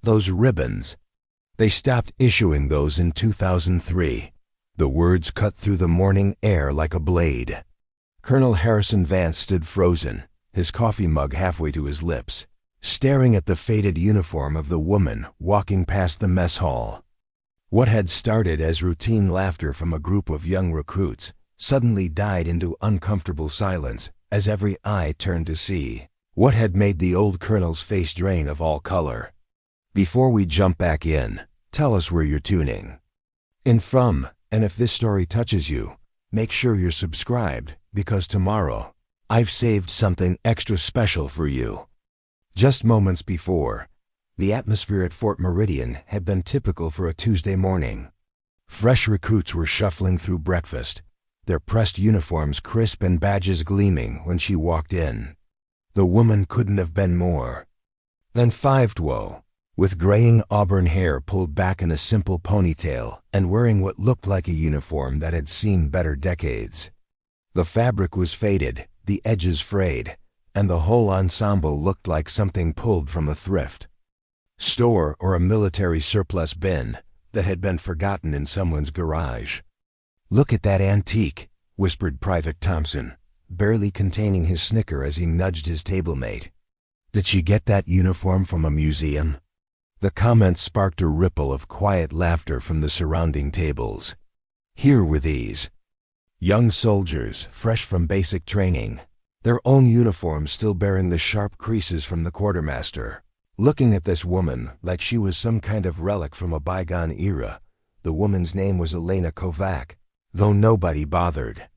Those ribbons. They stopped issuing those in 2003. The words cut through the morning air like a blade. Colonel Harrison Vance stood frozen, his coffee mug halfway to his lips, staring at the faded uniform of the woman walking past the mess hall. What had started as routine laughter from a group of young recruits suddenly died into uncomfortable silence as every eye turned to see what had made the old colonel's face drain of all color. Before we jump back in, tell us where you're tuning in from, and if this story touches you, make sure you're subscribed, because tomorrow, I've saved something extra special for you. Just moments before, the atmosphere at Fort Meridian had been typical for a Tuesday morning. Fresh recruits were shuffling through breakfast, their pressed uniforms crisp and badges gleaming when she walked in. The woman couldn't have been more than 5'2", with graying auburn hair pulled back in a simple ponytail and wearing what looked like a uniform that had seen better decades. The fabric was faded, the edges frayed, and the whole ensemble looked like something pulled from a thrift store or a military surplus bin that had been forgotten in someone's garage. "Look at that antique," whispered Private Thompson, barely containing his snicker as he nudged his table-mate. "Did she get that uniform from a museum?" The comment sparked a ripple of quiet laughter from the surrounding tables. Here were these young soldiers, fresh from basic training, their own uniforms still bearing the sharp creases from the quartermaster, looking at this woman like she was some kind of relic from a bygone era. The woman's name was Elena Kovac, though nobody bothered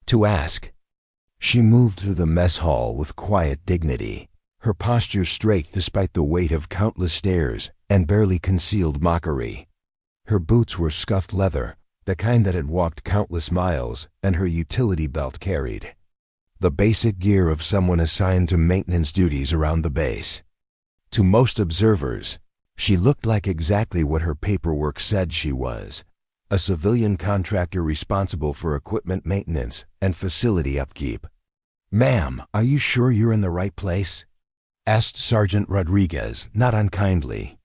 to ask. She moved through the mess hall with quiet dignity, her posture straight despite the weight of countless stares and barely concealed mockery. Her boots were scuffed leather, the kind that had walked countless miles, and her utility belt carried the basic gear of someone assigned to maintenance duties around the base. To most observers, she looked like exactly what her paperwork said she was: a civilian contractor responsible for equipment maintenance and facility upkeep. "Ma'am, are you sure you're in the right place?" asked Sergeant Rodriguez, not unkindly,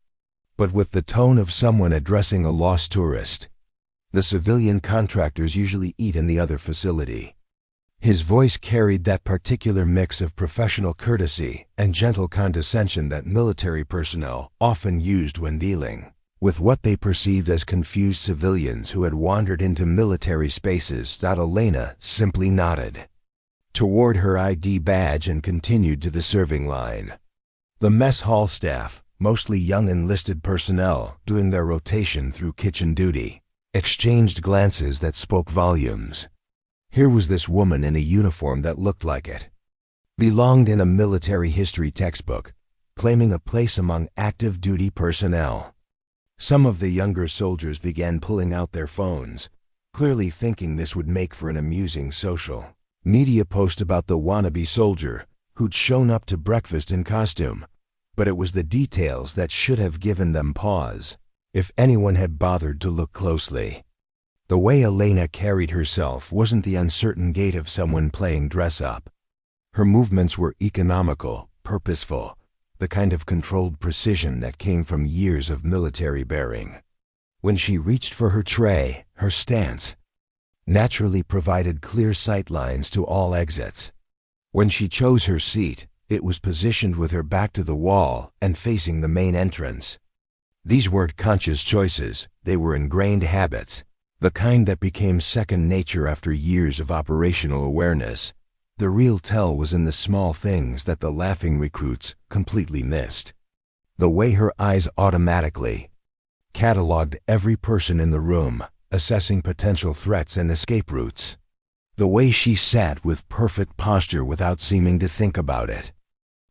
but with the tone of someone addressing a lost tourist. "The civilian contractors usually eat in the other facility." His voice carried that particular mix of professional courtesy and gentle condescension that military personnel often used when dealing with what they perceived as confused civilians who had wandered into military spaces. Elena simply nodded toward her ID badge and continued to the serving line. The mess hall staff, mostly young enlisted personnel doing their rotation through kitchen duty, exchanged glances that spoke volumes. Here was this woman in a uniform that looked like it belonged in a military history textbook, claiming a place among active duty personnel. Some of the younger soldiers began pulling out their phones, clearly thinking this would make for an amusing social media post about the wannabe soldier who'd shown up to breakfast in costume. But it was the details that should have given them pause, if anyone had bothered to look closely. The way Elena carried herself wasn't the uncertain gait of someone playing dress-up. Her movements were economical, purposeful, the kind of controlled precision that came from years of military bearing. When she reached for her tray, her stance naturally provided clear sight lines to all exits. When she chose her seat, it was positioned with her back to the wall and facing the main entrance. These weren't conscious choices, they were ingrained habits, the kind that became second nature after years of operational awareness. The real tell was in the small things that the laughing recruits completely missed. The way her eyes automatically cataloged every person in the room, assessing potential threats and escape routes. The way she sat with perfect posture without seeming to think about it.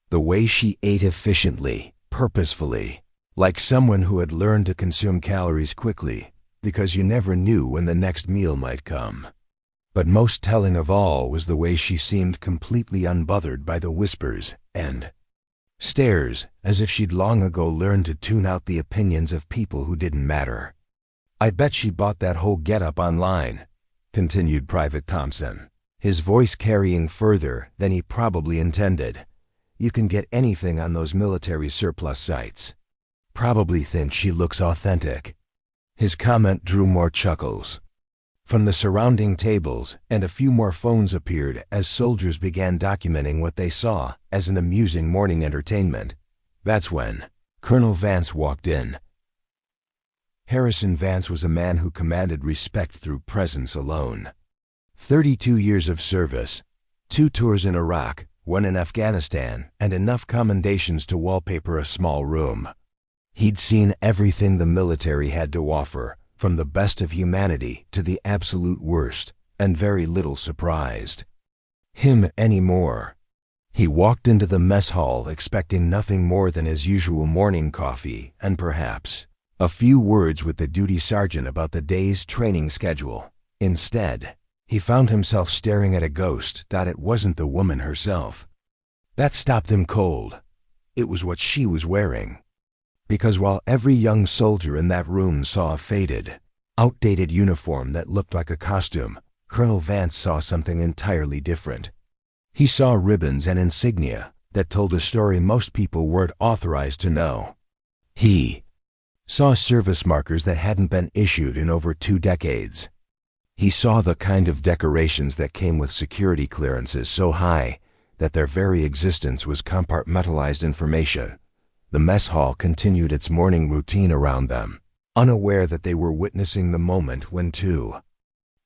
The way she ate efficiently, purposefully, like someone who had learned to consume calories quickly, because you never knew when the next meal might come. But most telling of all was the way she seemed completely unbothered by the whispers and stares, as if she'd long ago learned to tune out the opinions of people who didn't matter. "I bet she bought that whole getup online," continued Private Thompson, his voice carrying further than he probably intended. "You can get anything on those military surplus sites." probably think she looks authentic." His comment drew more chuckles from the surrounding tables, and a few more phones appeared as soldiers began documenting what they saw as an amusing morning entertainment. That's when Colonel Vance walked in. Harrison Vance was a man who commanded respect through presence alone. 32 years of service, 2 tours in Iraq, 1 in Afghanistan, and enough commendations to wallpaper a small room. He'd seen everything the military had to offer, from the best of humanity to the absolute worst, and very little surprised him anymore. He walked into the mess hall expecting nothing more than his usual morning coffee and perhaps a few words with the duty sergeant about the day's training schedule. Instead, he found himself staring at a ghost that it wasn't the woman herself. That stopped him cold. It was what she was wearing. Because while every young soldier in that room saw a faded, outdated uniform that looked like a costume, Colonel Vance saw something entirely different. He saw ribbons and insignia that told a story most people weren't authorized to know. He saw service markers that hadn't been issued in over 2 decades. He saw the kind of decorations that came with security clearances so high that their very existence was compartmentalized information. The mess hall continued its morning routine around them, unaware that they were witnessing the moment when 2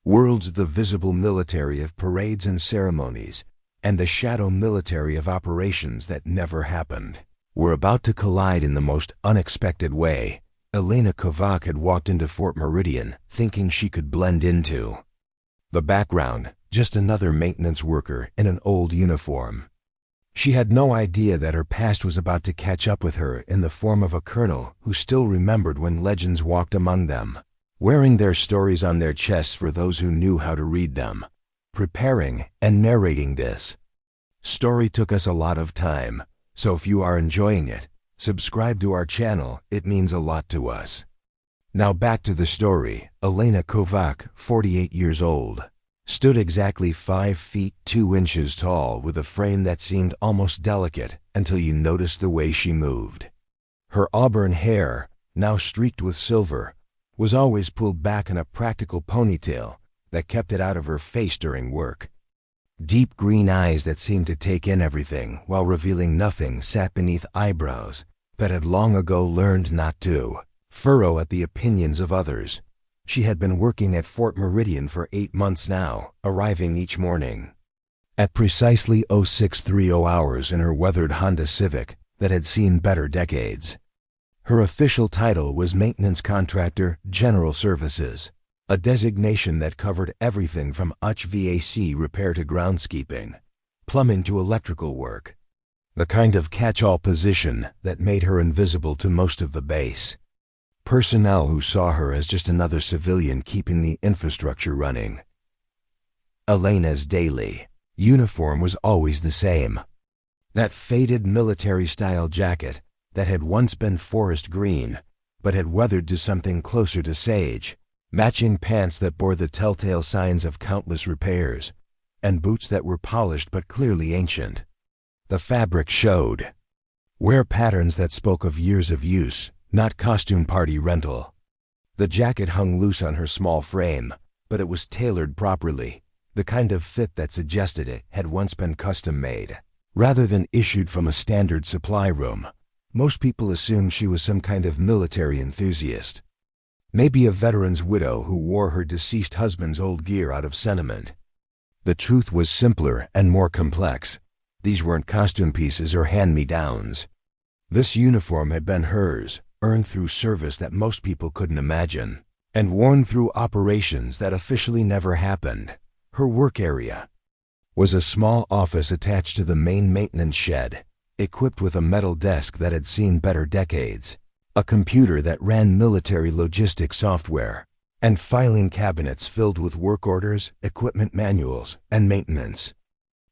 worlds, the visible military of parades and ceremonies and the shadow military of operations that never happened, were about to collide in the most unexpected way. Elena Kovac had walked into Fort Meridian thinking she could blend into the background, just another maintenance worker in an old uniform. She had no idea that her past was about to catch up with her in the form of a colonel who still remembered when legends walked among them, wearing their stories on their chests for those who knew how to read them. Preparing and narrating this story took us a lot of time, so if you are enjoying it, subscribe to our channel, it means a lot to us. Now back to the story. Elena Kovac, 48 years old, stood exactly 5 feet 2 inches tall with a frame that seemed almost delicate until you noticed the way she moved. Her auburn hair, now streaked with silver, was always pulled back in a practical ponytail that kept it out of her face during work. Deep green eyes that seemed to take in everything while revealing nothing sat beneath eyebrows that had long ago learned not to furrow at the opinions of others. She had been working at Fort Meridian for 8 months now, arriving each morning at precisely 0630 hours in her weathered Honda Civic that had seen better decades. Her official title was Maintenance Contractor General Services, a designation that covered everything from HVAC repair to groundskeeping, plumbing to electrical work. The kind of catch-all position that made her invisible to most of the base personnel who saw her as just another civilian keeping the infrastructure running. Elena's daily uniform was always the same. That faded military-style jacket that had once been forest green but had weathered to something closer to sage, matching pants that bore the telltale signs of countless repairs, and boots that were polished but clearly ancient. The fabric showed wear patterns that spoke of years of use, not costume party rental. The jacket hung loose on her small frame, but it was tailored properly, the kind of fit that suggested it had once been custom-made, rather than issued from a standard supply room. Most people assumed she was some kind of military enthusiast. Maybe a veteran's widow who wore her deceased husband's old gear out of sentiment. The truth was simpler and more complex. These weren't costume pieces or hand-me-downs. This uniform had been hers, earned through service that most people couldn't imagine, and worn through operations that officially never happened. Her work area was a small office attached to the main maintenance shed, equipped with a metal desk that had seen better decades, a computer that ran military logistics software, and filing cabinets filled with work orders, equipment manuals, and maintenance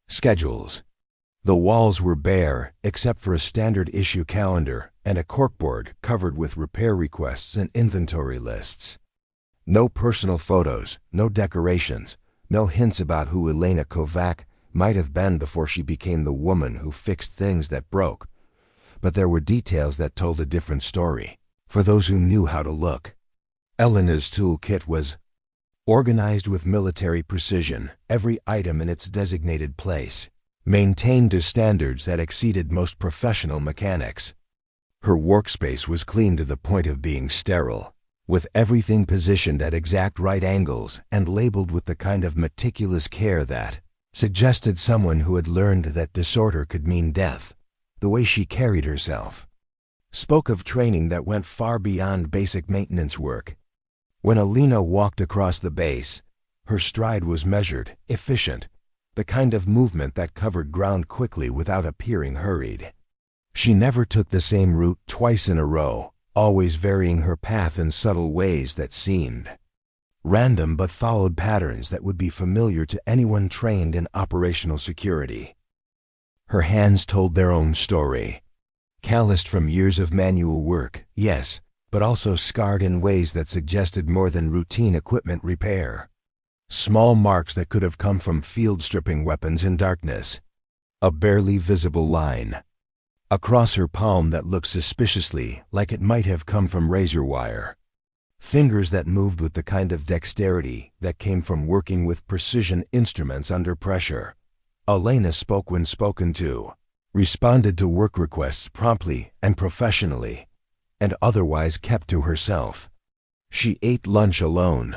schedules. The walls were bare, except for a standard issue calendar and a corkboard covered with repair requests and inventory lists. No personal photos, no decorations, no hints about who Elena Kovac might have been before she became the woman who fixed things that broke, But there were details that told a different story, for those who knew how to look. Elena's toolkit was organized with military precision, every item in its designated place, maintained to standards that exceeded most professional mechanics. Her workspace was clean to the point of being sterile, with everything positioned at exact right angles and labeled with the kind of meticulous care that suggested someone who had learned that disorder could mean death. The way she carried herself spoke of training that went far beyond basic maintenance work. When Elena walked across the base, her stride was measured, efficient, the kind of movement that covered ground quickly without appearing hurried. She never took the same route twice in a row, always varying her path in subtle ways that seemed random but followed patterns that would be familiar to anyone trained in operational security. Her hands told their own story. Calloused from years of manual work, yes, but also scarred in ways that suggested more than routine equipment repair. Small marks that could have come from field-stripping weapons in darkness. A barely visible line across her palm that looked suspiciously like it might have come from razor wire. Fingers that moved with the kind of dexterity that came from working with precision instruments under pressure. Elena spoke when spoken to, responded to work requests promptly and professionally, and otherwise kept to herself. She ate lunch alone.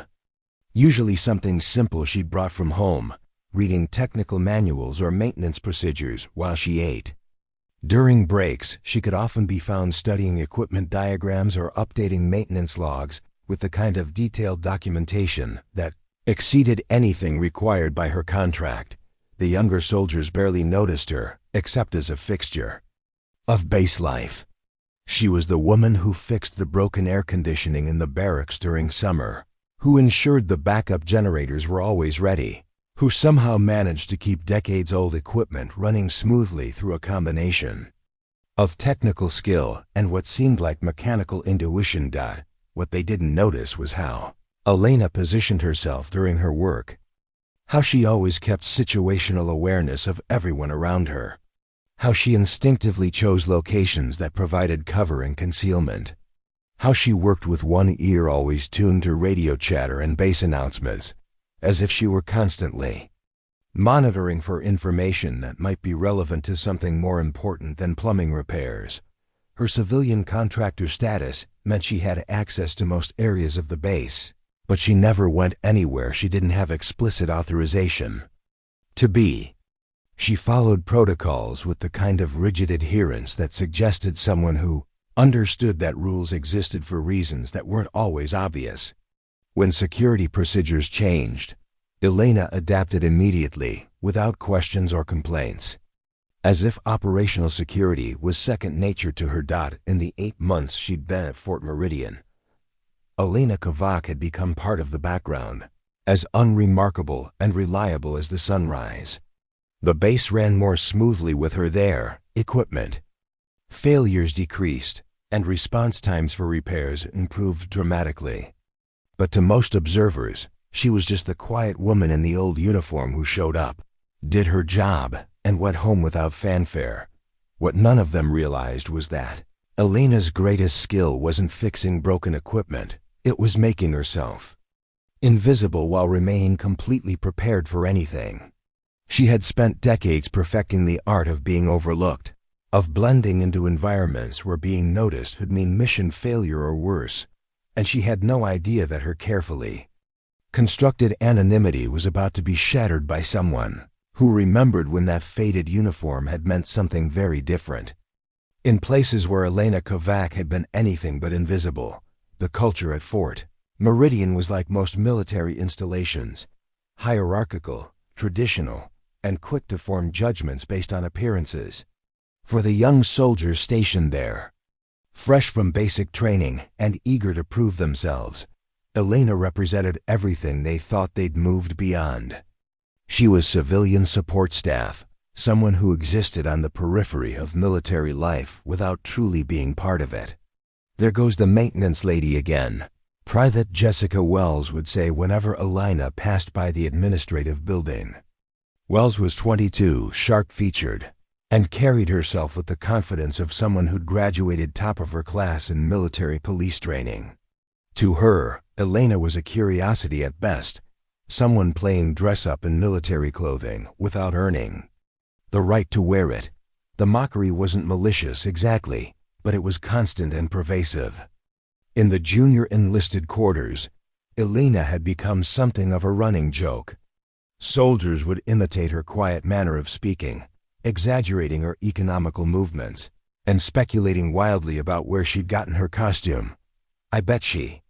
Usually something simple she'd brought from home, reading technical manuals or maintenance procedures while she ate. During breaks, she could often be found studying equipment diagrams or updating maintenance logs with the kind of detailed documentation that exceeded anything required by her contract. The younger soldiers barely noticed her, except as a fixture of base life. She was the woman who fixed the broken air conditioning in the barracks during summer, who ensured the backup generators were always ready, who somehow managed to keep decades-old equipment running smoothly through a combination of technical skill and what seemed like mechanical intuition. What they didn't notice was how Elena positioned herself during her work, how she always kept situational awareness of everyone around her, how she instinctively chose locations that provided cover and concealment, how she worked with one ear always tuned to radio chatter and base announcements, as if she were constantly monitoring for information that might be relevant to something more important than plumbing repairs. Her civilian contractor status meant she had access to most areas of the base, but she never went anywhere she didn't have explicit authorization to be. She followed protocols with the kind of rigid adherence that suggested someone who understood that rules existed for reasons that weren't always obvious. When security procedures changed, Elena adapted immediately, without questions or complaints, as if operational security was second nature to her. In the 8 months she'd been at Fort Meridian, Elena Kovac had become part of the background, as unremarkable and reliable as the sunrise. The base ran more smoothly with her there, equipment failures decreased, and response times for repairs improved dramatically. But to most observers, she was just the quiet woman in the old uniform who showed up, did her job, and went home without fanfare. What none of them realized was that Elena's greatest skill wasn't fixing broken equipment, it was making herself invisible while remaining completely prepared for anything. She had spent decades perfecting the art of being overlooked, of blending into environments where being noticed would mean mission failure or worse, and she had no idea that her carefully constructed anonymity was about to be shattered by someone who remembered when that faded uniform had meant something very different. In places where Elena Kovac had been anything but invisible, the culture at Fort Meridian was like most military installations, hierarchical, traditional, and quick to form judgments based on appearances. For the young soldiers stationed there, fresh from basic training and eager to prove themselves, Elena represented everything they thought they'd moved beyond. She was civilian support staff, someone who existed on the periphery of military life without truly being part of it. "There goes the maintenance lady again," Private Jessica Wells would say whenever Elena passed by the administrative building. Wells was 22, sharp-featured, and carried herself with the confidence of someone who'd graduated top of her class in military police training. To her, Elena was a curiosity at best, someone playing dress-up in military clothing without earning the right to wear it. The mockery wasn't malicious exactly, but it was constant and pervasive. In the junior enlisted quarters, Elena had become something of a running joke. Soldiers would imitate her quiet manner of speaking, exaggerating her economical movements, and speculating wildly about where she'd gotten her costume. "I bet she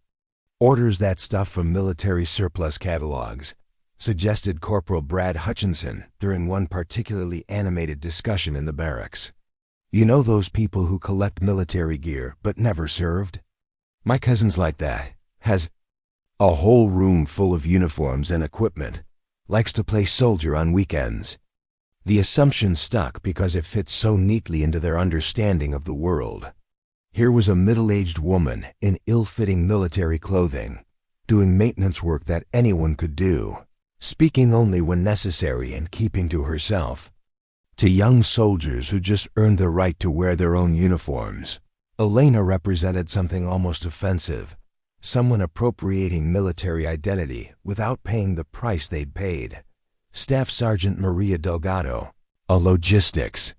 orders that stuff from military surplus catalogs," suggested Corporal Brad Hutchinson during one particularly animated discussion in the barracks. "You know those people who collect military gear but never served? My cousin's like that, has a whole room full of uniforms and equipment, likes to play soldier on weekends." The assumption stuck because it fits so neatly into their understanding of the world. Here was a middle-aged woman in ill-fitting military clothing, doing maintenance work that anyone could do, speaking only when necessary and keeping to herself. To young soldiers who just earned the right to wear their own uniforms, Elena represented something almost offensive, someone appropriating military identity without paying the price they'd paid. Staff Sergeant Maria Delgado, a logistics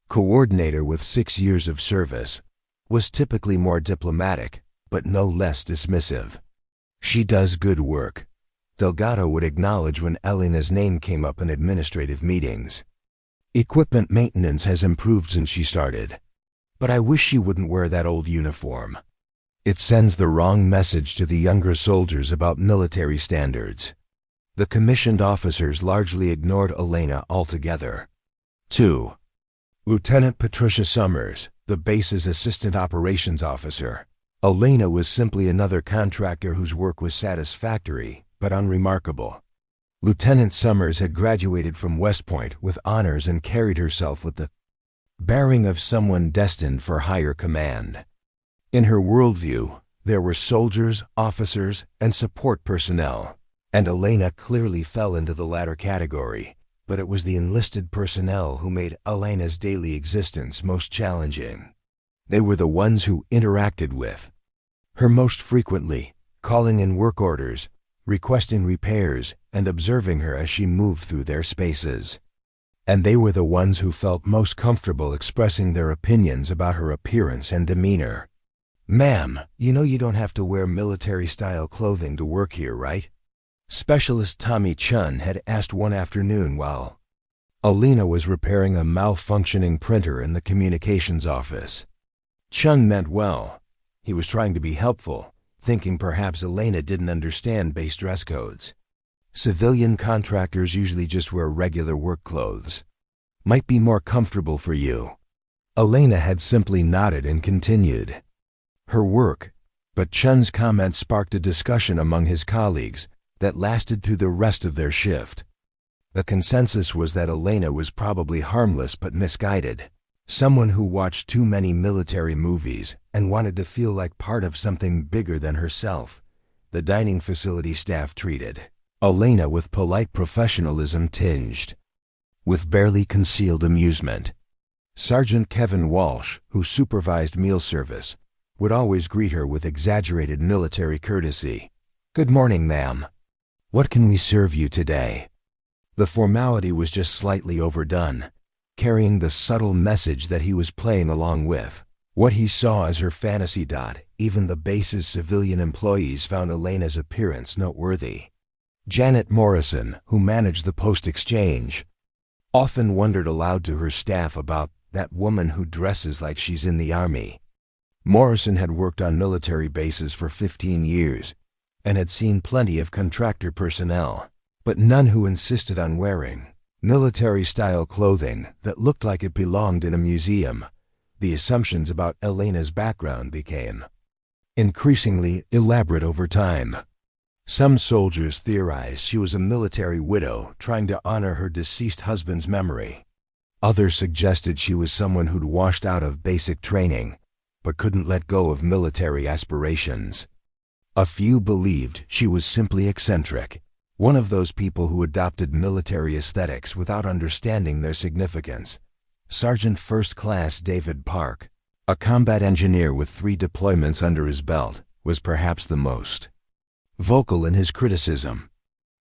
coordinator with 6 years of service, was typically more diplomatic, but no less dismissive. "She does good work," Delgado would acknowledge when Elena's name came up in administrative meetings. "Equipment maintenance has improved since she started, but I wish she wouldn't wear that old uniform. It sends the wrong message to the younger soldiers about military standards." The commissioned officers largely ignored Elena altogether. 2. Lieutenant Patricia Summers, the base's assistant operations officer. Elena was simply another contractor whose work was satisfactory but unremarkable. Lieutenant Summers had graduated from West Point with honors and carried herself with the bearing of someone destined for higher command. In her worldview, there were soldiers, officers, and support personnel, and Elena clearly fell into the latter category, but it was the enlisted personnel who made Elena's daily existence most challenging. They were the ones who interacted with her most frequently, calling in work orders, requesting repairs, and observing her as she moved through their spaces. And they were the ones who felt most comfortable expressing their opinions about her appearance and demeanor. "Ma'am, you know you don't have to wear military-style clothing to work here, right?" Specialist Tommy Chun had asked one afternoon while Elena was repairing a malfunctioning printer in the communications office. Chun meant well. He was trying to be helpful, thinking perhaps Elena didn't understand base dress codes. "Civilian contractors usually just wear regular work clothes. Might be more comfortable for you." Elena had simply nodded and continued her work, but Chun's comment sparked a discussion among his colleagues that lasted through the rest of their shift. The consensus was that Elena was probably harmless but misguided, someone who watched too many military movies and wanted to feel like part of something bigger than herself. The dining facility staff treated Elena with polite professionalism tinged with barely concealed amusement. Sergeant Kevin Walsh, who supervised meal service, would always greet her with exaggerated military courtesy. "Good morning, ma'am. What can we serve you today?" The formality was just slightly overdone, carrying the subtle message that he was playing along with what he saw as her fantasy dot. Even the base's civilian employees found Elena's appearance noteworthy. Janet Morrison, who managed the post exchange, often wondered aloud to her staff about that woman who dresses like she's in the army. Morrison had worked on military bases for 15 years and had seen plenty of contractor personnel, but none who insisted on wearing military-style clothing that looked like it belonged in a museum. The assumptions about Elena's background became increasingly elaborate over time. Some soldiers theorized she was a military widow trying to honor her deceased husband's memory. Others suggested she was someone who'd washed out of basic training but couldn't let go of military aspirations. A few believed she was simply eccentric, one of those people who adopted military aesthetics without understanding their significance. Sergeant First Class David Park, a combat engineer with 3 deployments under his belt, was perhaps the most vocal in his criticism.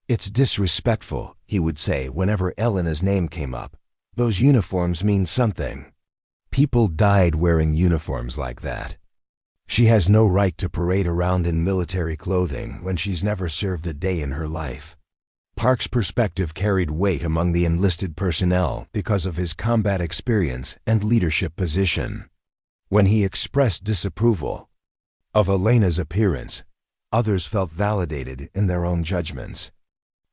"It's disrespectful," he would say whenever Elena's name came up. "Those uniforms mean something. People died wearing uniforms like that. She has no right to parade around in military clothing when she's never served a day in her life." Park's perspective carried weight among the enlisted personnel because of his combat experience and leadership position. When he expressed disapproval of Elena's appearance, others felt validated in their own judgments.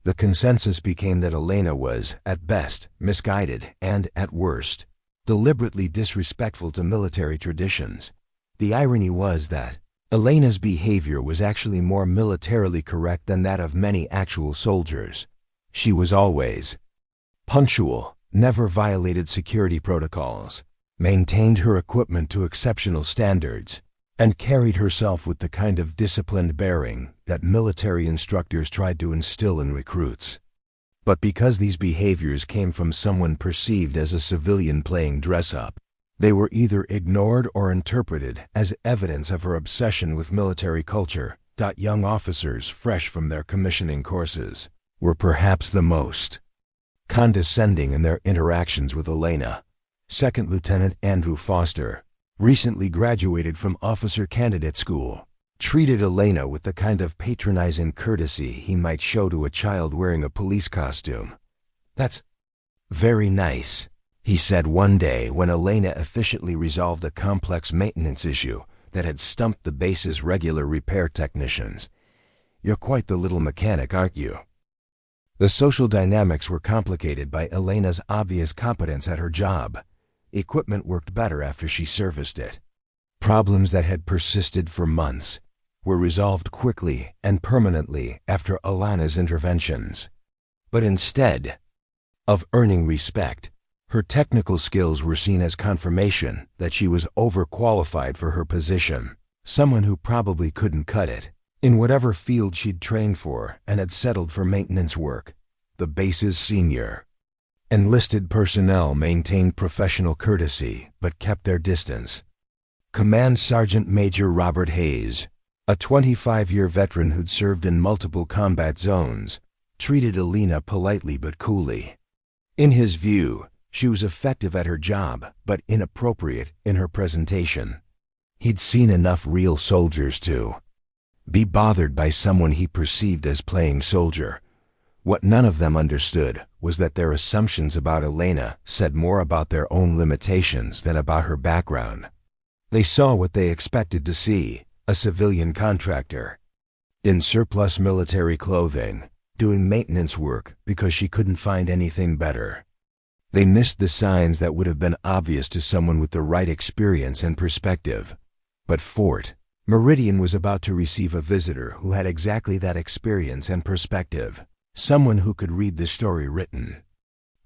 The consensus became that Elena was, at best, misguided and, at worst, deliberately disrespectful to military traditions. The irony was that Elena's behavior was actually more militarily correct than that of many actual soldiers. She was always punctual, never violated security protocols, maintained her equipment to exceptional standards, and carried herself with the kind of disciplined bearing that military instructors tried to instill in recruits. But because these behaviors came from someone perceived as a civilian playing dress-up, they were either ignored or interpreted as evidence of her obsession with military culture. Young officers fresh from their commissioning courses were perhaps the most condescending in their interactions with Elena. Second Lieutenant Andrew Foster, recently graduated from Officer Candidate School, treated Elena with the kind of patronizing courtesy he might show to a child wearing a police costume. "That's very nice," he said one day when Elena efficiently resolved a complex maintenance issue that had stumped the base's regular repair technicians. "You're quite the little mechanic, aren't you?" The social dynamics were complicated by Elena's obvious competence at her job. Equipment worked better after she serviced it. Problems that had persisted for months were resolved quickly and permanently after Elena's interventions. But instead of earning respect, her technical skills were seen as confirmation that she was overqualified for her position, someone who probably couldn't cut it in whatever field she'd trained for and had settled for maintenance work. The base's senior enlisted personnel maintained professional courtesy but kept their distance. Command Sergeant Major Robert Hayes, a 25-year veteran who'd served in multiple combat zones, treated Elena politely but coolly. In his view, she was effective at her job but inappropriate in her presentation. He'd seen enough real soldiers to be bothered by someone he perceived as playing soldier. What none of them understood was that their assumptions about Elena said more about their own limitations than about her background. They saw what they expected to see, a civilian contractor in surplus military clothing, doing maintenance work because she couldn't find anything better. They missed the signs that would have been obvious to someone with the right experience and perspective. But Fort Meridian was about to receive a visitor who had exactly that experience and perspective. Someone who could read the story written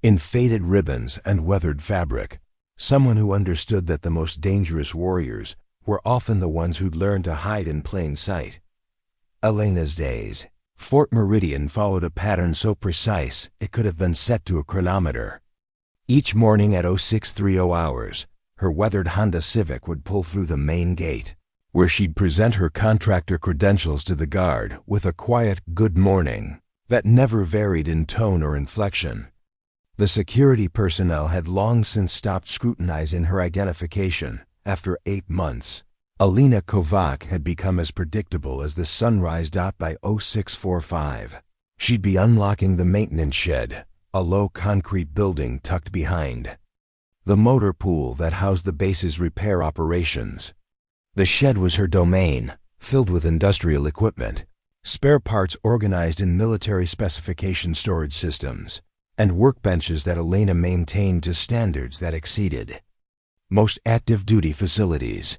in faded ribbons and weathered fabric. Someone who understood that the most dangerous warriors were often the ones who'd learned to hide in plain sight. Elena's days. Fort Meridian followed a pattern so precise it could have been set to a chronometer. Each morning at 0630 hours, her weathered Honda Civic would pull through the main gate, where she'd present her contractor credentials to the guard with a quiet "good morning" that never varied in tone or inflection. The security personnel had long since stopped scrutinizing her identification. After 8 months, Elena Kovac had become as predictable as the sunrise. By 0645, she'd be unlocking the maintenance shed, a low concrete building tucked behind the motor pool that housed the base's repair operations. The shed was her domain, filled with industrial equipment, spare parts organized in military specification storage systems, and workbenches that Elena maintained to standards that exceeded most active duty facilities.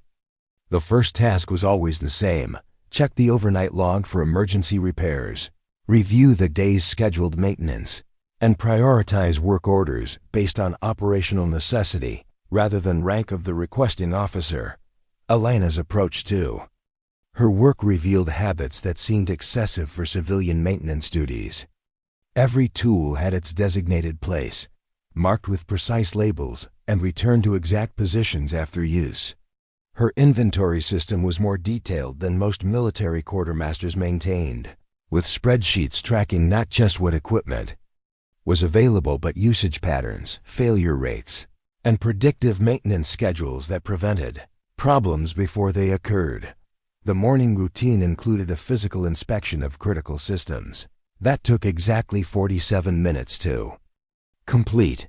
The first task was always the same: check the overnight log for emergency repairs, review the day's scheduled maintenance, and prioritize work orders based on operational necessity rather than rank of the requesting officer. Elena's approach too. Her work revealed habits that seemed excessive for civilian maintenance duties. Every tool had its designated place, marked with precise labels and return to exact positions after use. Her inventory system was more detailed than most military quartermasters maintained, with spreadsheets tracking not just what equipment was available but usage patterns, failure rates, and predictive maintenance schedules that prevented problems before they occurred. The morning routine included a physical inspection of critical systems. That took exactly 47 minutes to complete.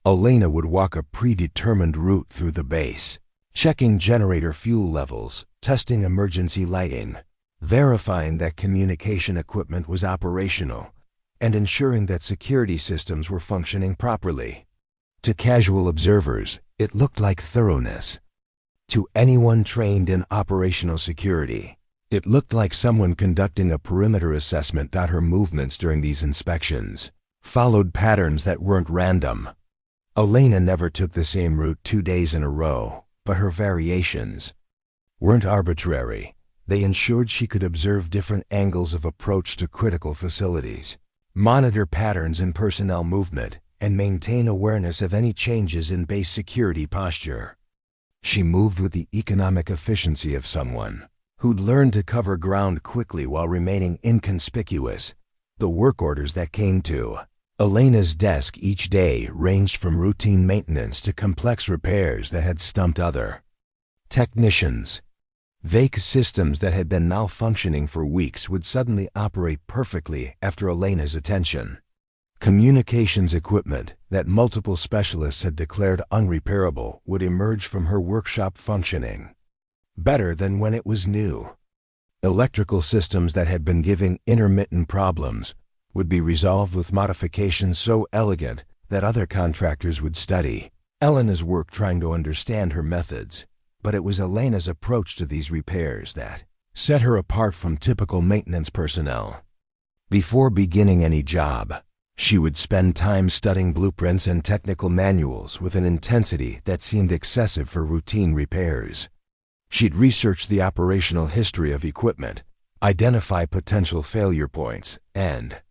Elena would walk a predetermined route through the base, checking generator fuel levels, testing emergency lighting, verifying that communication equipment was operational, and ensuring that security systems were functioning properly. To casual observers, it looked like thoroughness. To anyone trained in operational security, it looked like someone conducting a perimeter assessment. Her movements during these inspections followed patterns that weren't random. Elena never took the same route 2 days in a row, but her variations weren't arbitrary. They ensured she could observe different angles of approach to critical facilities, monitor patterns in personnel movement, and maintain awareness of any changes in base security posture. She moved with the economic efficiency of someone who'd learned to cover ground quickly while remaining inconspicuous. The work orders that came to Elena's desk each day ranged from routine maintenance to complex repairs that had stumped other technicians. Vague systems that had been malfunctioning for weeks would suddenly operate perfectly after Elena's attention. Communications equipment that multiple specialists had declared unrepairable would emerge from her workshop functioning better than when it was new. Electrical systems that had been giving intermittent problems would be resolved with modifications so elegant that other contractors would study Elena's work trying to understand her methods. But it was Elena's approach to these repairs that set her apart from typical maintenance personnel. Before beginning any job, she would spend time studying blueprints and technical manuals with an intensity that seemed excessive for routine repairs. She'd research the operational history of equipment, identify potential failure points, and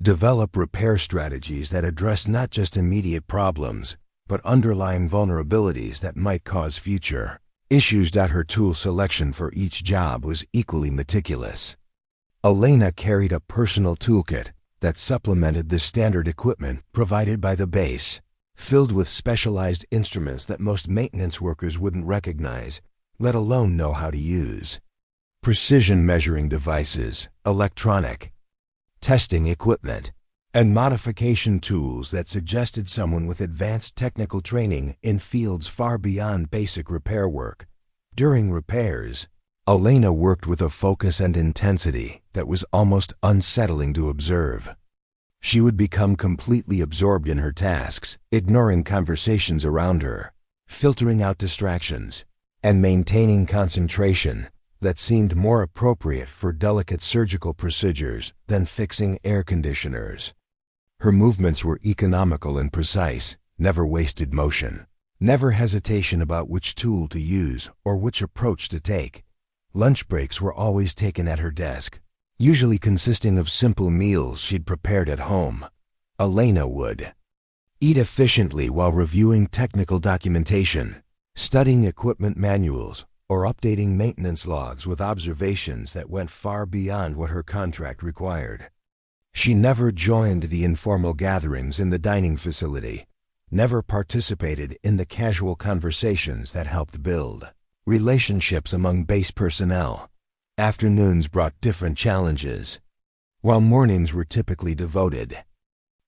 develop repair strategies that address not just immediate problems, but underlying vulnerabilities that might cause future issues. Her tool selection for each job was equally meticulous. Elena carried a personal toolkit that supplemented the standard equipment provided by the base, filled with specialized instruments that most maintenance workers wouldn't recognize, let alone know how to use. Precision measuring devices, electronic testing equipment, and modification tools that suggested someone with advanced technical training in fields far beyond basic repair work. During repairs, Elena worked with a focus and intensity that was almost unsettling to observe. She would become completely absorbed in her tasks, ignoring conversations around her, filtering out distractions, and maintaining concentration that seemed more appropriate for delicate surgical procedures than fixing air conditioners. Her movements were economical and precise, never wasted motion, never hesitation about which tool to use or which approach to take. Lunch breaks were always taken at her desk, usually consisting of simple meals she'd prepared at home. Elena would eat efficiently while reviewing technical documentation, studying equipment manuals, or updating maintenance logs with observations that went far beyond what her contract required. She never joined the informal gatherings in the dining facility, never participated in the casual conversations that helped build relationships among base personnel. Afternoons brought different challenges. While mornings were typically devoted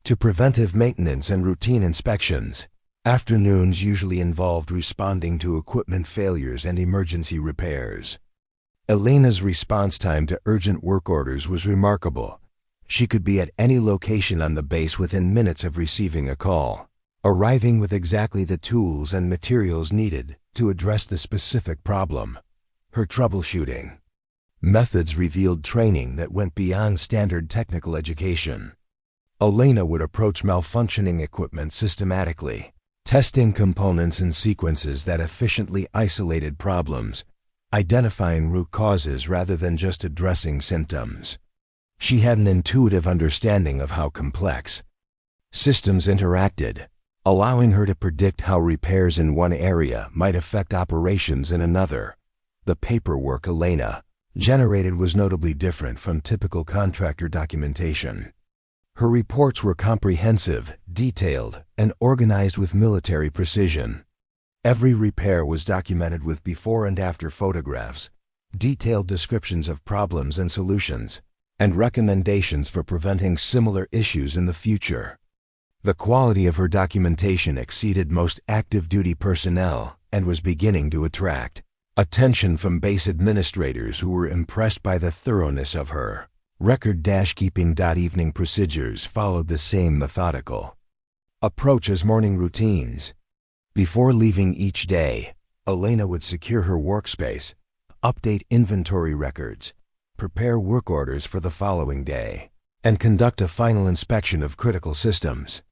to preventive maintenance and routine inspections, afternoons usually involved responding to equipment failures and emergency repairs. Elena's response time to urgent work orders was remarkable. She could be at any location on the base within minutes of receiving a call, arriving with exactly the tools and materials needed to address the specific problem. Her troubleshooting methods revealed training that went beyond standard technical education. Elena would approach malfunctioning equipment systematically, testing components and sequences that efficiently isolated problems, identifying root causes rather than just addressing symptoms. She had an intuitive understanding of how complex systems interacted, allowing her to predict how repairs in one area might affect operations in another. The paperwork Elena generated was notably different from typical contractor documentation. Her reports were comprehensive, detailed, and organized with military precision. Every repair was documented with before and after photographs, detailed descriptions of problems and solutions, and recommendations for preventing similar issues in the future. The quality of her documentation exceeded most active duty personnel and was beginning to attract attention from base administrators who were impressed by the thoroughness of her record-keeping. Evening procedures followed the same methodical approach as morning routines. Before leaving each day, Elena would secure her workspace, update inventory records, prepare work orders for the following day, and conduct a final inspection of critical systems.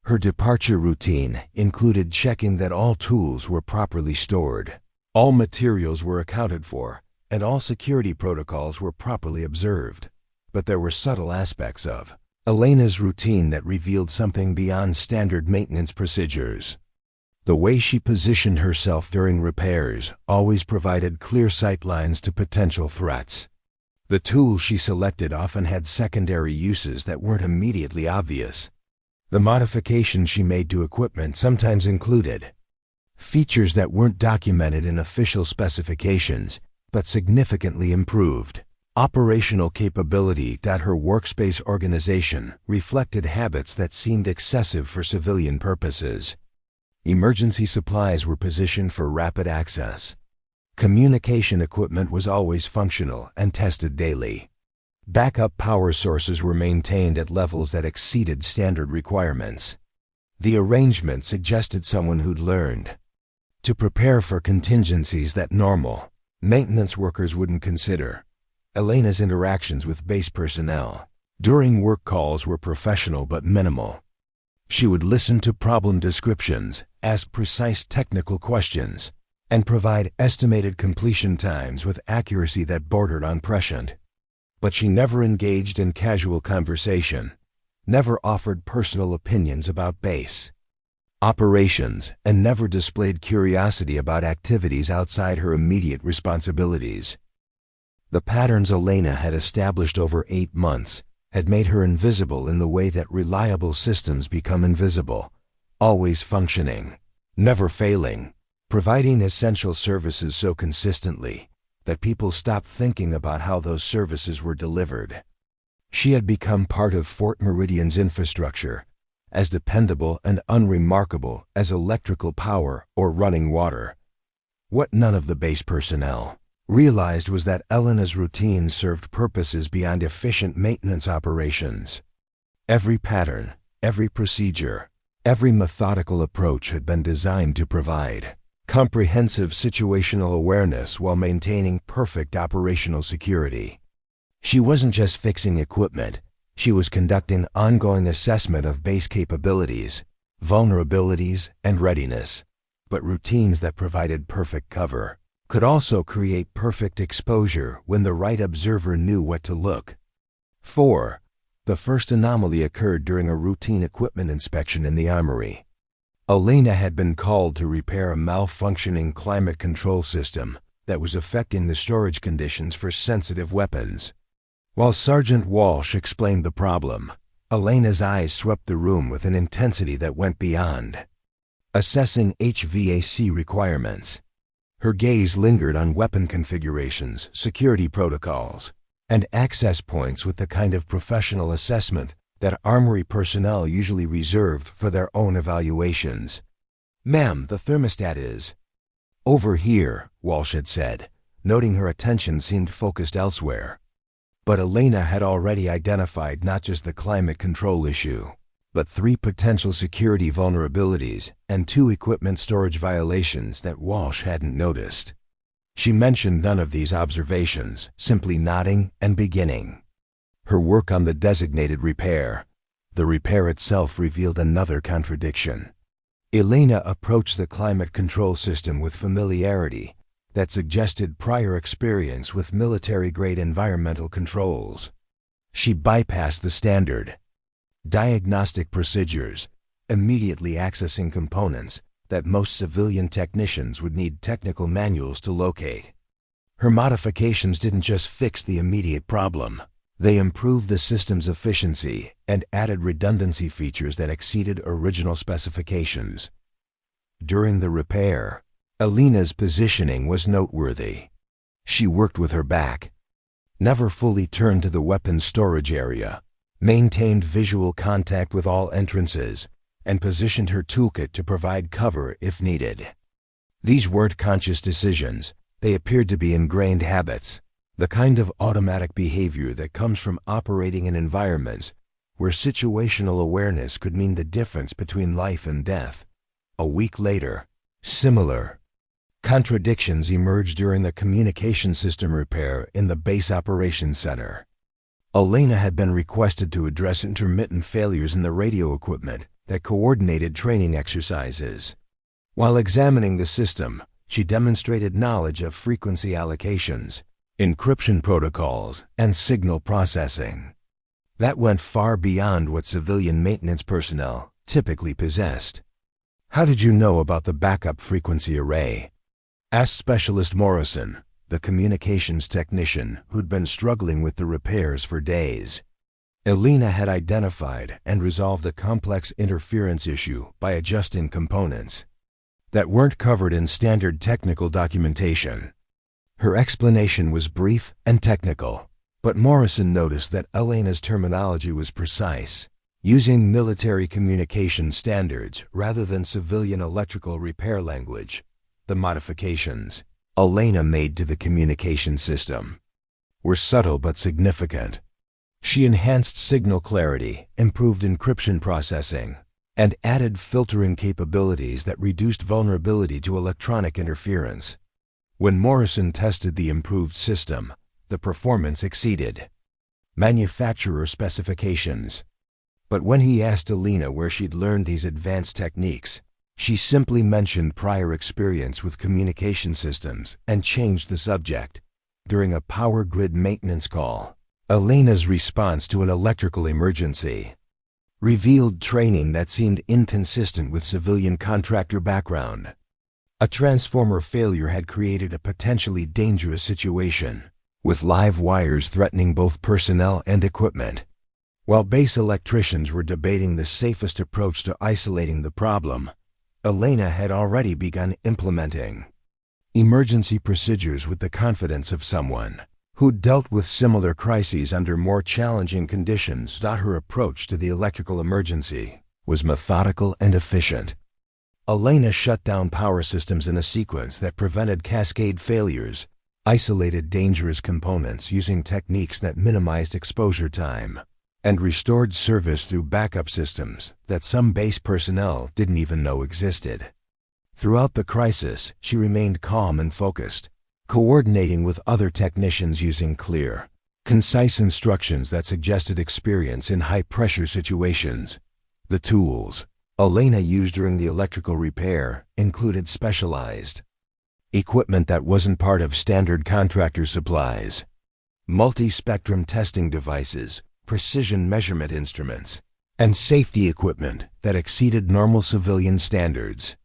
Her departure routine included checking that all tools were properly stored, all materials were accounted for, and all security protocols were properly observed. But there were subtle aspects of Elena's routine that revealed something beyond standard maintenance procedures. The way she positioned herself during repairs always provided clear sightlines to potential threats. The tools she selected often had secondary uses that weren't immediately obvious. The modifications she made to equipment sometimes included features that weren't documented in official specifications, but significantly improved operational capability. Her workspace organization reflected habits that seemed excessive for civilian purposes. Emergency supplies were positioned for rapid access. Communication equipment was always functional and tested daily. Backup power sources were maintained at levels that exceeded standard requirements. The arrangement suggested someone who'd learned to prepare for contingencies that normal maintenance workers wouldn't consider. Elena's interactions with base personnel during work calls were professional but minimal. She would listen to problem descriptions, ask precise technical questions, and provide estimated completion times with accuracy that bordered on prescient. But she never engaged in casual conversation, never offered personal opinions about base operations, and never displayed curiosity about activities outside her immediate responsibilities. The patterns Elena had established over 8 months had made her invisible in the way that reliable systems become invisible, always functioning, never failing, providing essential services so consistently that people stopped thinking about how those services were delivered. She had become part of Fort Meridian's infrastructure, as dependable and unremarkable as electrical power or running water. What none of the base personnel realized was that Elena's routine served purposes beyond efficient maintenance operations. Every pattern, every procedure, every methodical approach had been designed to provide comprehensive situational awareness while maintaining perfect operational security. She wasn't just fixing equipment, she was conducting ongoing assessment of base capabilities, vulnerabilities, and readiness. But routines that provided perfect cover could also create perfect exposure when the right observer knew what to look for. The first anomaly occurred during a routine equipment inspection in the armory. Elena had been called to repair a malfunctioning climate control system that was affecting the storage conditions for sensitive weapons. While Sergeant Walsh explained the problem, Elena's eyes swept the room with an intensity that went beyond assessing HVAC requirements. Her gaze lingered on weapon configurations, security protocols, and access points with the kind of professional assessment that armory personnel usually reserved for their own evaluations. "Ma'am, the thermostat is over here," Walsh had said, noting her attention seemed focused elsewhere. But Elena had already identified not just the climate control issue, but 3 potential security vulnerabilities and 2 equipment storage violations that Walsh hadn't noticed. She mentioned none of these observations, simply nodding and beginning her work on the designated repair. The repair itself revealed another contradiction. Elena approached the climate control system with familiarity that suggested prior experience with military-grade environmental controls. She bypassed the standard diagnostic procedures immediately accessing components that most civilian technicians would need technical manuals to locate. Her modifications didn't just fix the immediate problem. They improved the system's efficiency and added redundancy features that exceeded original specifications. During the repair, Elena's positioning was noteworthy. She worked with her back, never fully turned to the weapons storage area, maintained visual contact with all entrances, and positioned her toolkit to provide cover if needed. These weren't conscious decisions. They appeared to be ingrained habits, the kind of automatic behavior that comes from operating in environments where situational awareness could mean the difference between life and death. A week later, similar contradictions emerged during the communication system repair in the Base Operations Center. Elena had been requested to address intermittent failures in the radio equipment that coordinated training exercises. While examining the system, she demonstrated knowledge of frequency allocations, encryption protocols, and signal processing. That went far beyond what civilian maintenance personnel typically possessed. "How did you know about the backup frequency array?" asked Specialist Morrison, the communications technician who'd been struggling with the repairs for days. Elena had identified and resolved a complex interference issue by adjusting components that weren't covered in standard technical documentation. Her explanation was brief and technical, but Morrison noticed that Elena's terminology was precise, using military communication standards rather than civilian electrical repair language. The modifications Elena made to the communication system were subtle but significant. She enhanced signal clarity, improved encryption processing, and added filtering capabilities that reduced vulnerability to electronic interference. When Morrison tested the improved system, the performance exceeded manufacturer specifications. But when he asked Elena where she'd learned these advanced techniques, she simply mentioned prior experience with communication systems and changed the subject. During a power grid maintenance call, Elena's response to an electrical emergency revealed training that seemed inconsistent with civilian contractor background. A transformer failure had created a potentially dangerous situation, with live wires threatening both personnel and equipment. While base electricians were debating the safest approach to isolating the problem, Elena had already begun implementing emergency procedures with the confidence of someone who'd dealt with similar crises under more challenging conditions. Her approach to the electrical emergency was methodical and efficient. Elena shut down power systems in a sequence that prevented cascade failures, isolated dangerous components using techniques that minimized exposure time, and restored service through backup systems that some base personnel didn't even know existed. Throughout the crisis, she remained calm and focused, coordinating with other technicians using clear, concise instructions that suggested experience in high-pressure situations. The tools Elena used during the electrical repair included specialized equipment that wasn't part of standard contractor supplies, multi-spectrum testing devices, precision measurement instruments, and safety equipment that exceeded normal civilian standards.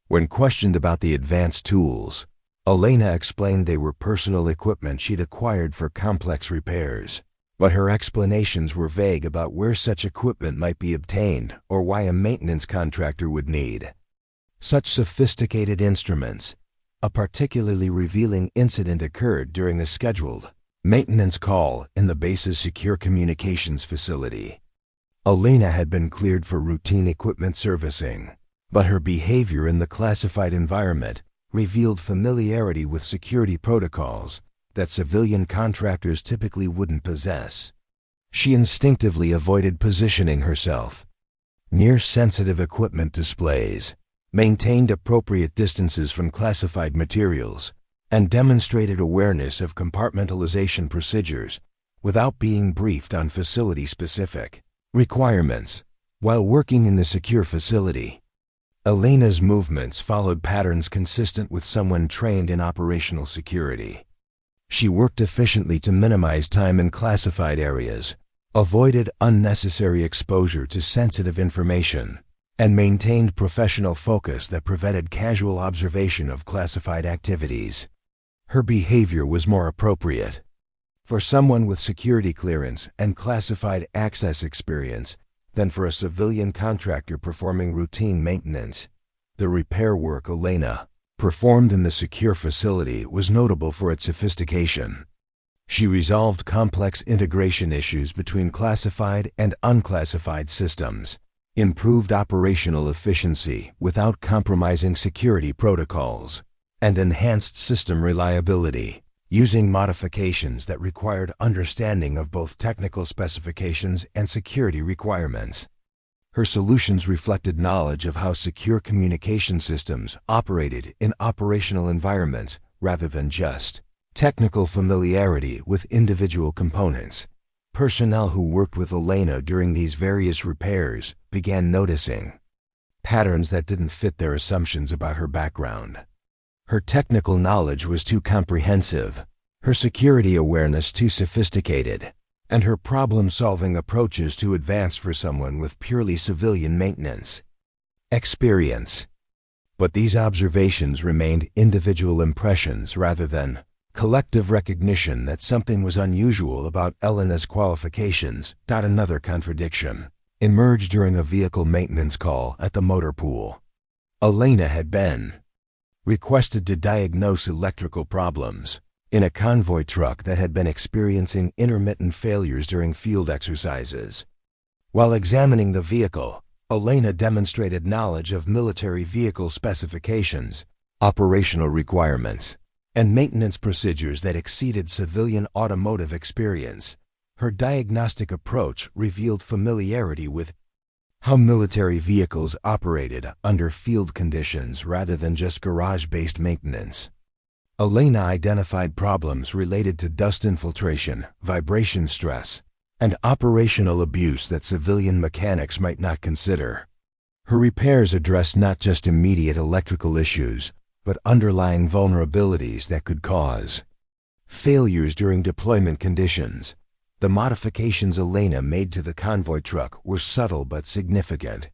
When questioned about the advanced tools, Elena explained they were personal equipment she'd acquired for complex repairs, but her explanations were vague about where such equipment might be obtained or why a maintenance contractor would need such sophisticated instruments. A particularly revealing incident occurred during the scheduled maintenance call in the base's secure communications facility. Elena had been cleared for routine equipment servicing, but her behavior in the classified environment revealed familiarity with security protocols that civilian contractors typically wouldn't possess. She instinctively avoided positioning herself near sensitive equipment displays, maintained appropriate distances from classified materials, and demonstrated awareness of compartmentalization procedures without being briefed on facility-specific requirements. While working in the secure facility, Elena's movements followed patterns consistent with someone trained in operational security. She worked efficiently to minimize time in classified areas, avoided unnecessary exposure to sensitive information, and maintained professional focus that prevented casual observation of classified activities. Her behavior was more appropriate. For someone with security clearance and classified access experience than for a civilian contractor performing routine maintenance. The repair work Elena performed in the secure facility was notable for its sophistication. She resolved complex integration issues between classified and unclassified systems, improved operational efficiency without compromising security protocols, and enhanced system reliability, using modifications that required understanding of both technical specifications and security requirements. Her solutions reflected knowledge of how secure communication systems operated in operational environments rather than just technical familiarity with individual components. Personnel who worked with Elena during these various repairs began noticing patterns that didn't fit their assumptions about her background. Her technical knowledge was too comprehensive, her security awareness too sophisticated, and her problem-solving approaches too advanced for someone with purely civilian maintenance experience. But these observations remained individual impressions rather than collective recognition that something was unusual about Elena's qualifications. Another contradiction emerged during a vehicle maintenance call at the motor pool. Elena had been requested to diagnose electrical problems in a convoy truck that had been experiencing intermittent failures during field exercises. While examining the vehicle, Elena demonstrated knowledge of military vehicle specifications, operational requirements, and maintenance procedures that exceeded civilian automotive experience. Her diagnostic approach revealed familiarity with how military vehicles operated under field conditions rather than just garage-based maintenance. Elena identified problems related to dust infiltration, vibration stress, and operational abuse that civilian mechanics might not consider. Her repairs addressed not just immediate electrical issues, but underlying vulnerabilities that could cause failures during deployment conditions. The modifications Elena made to the convoy truck were subtle but significant.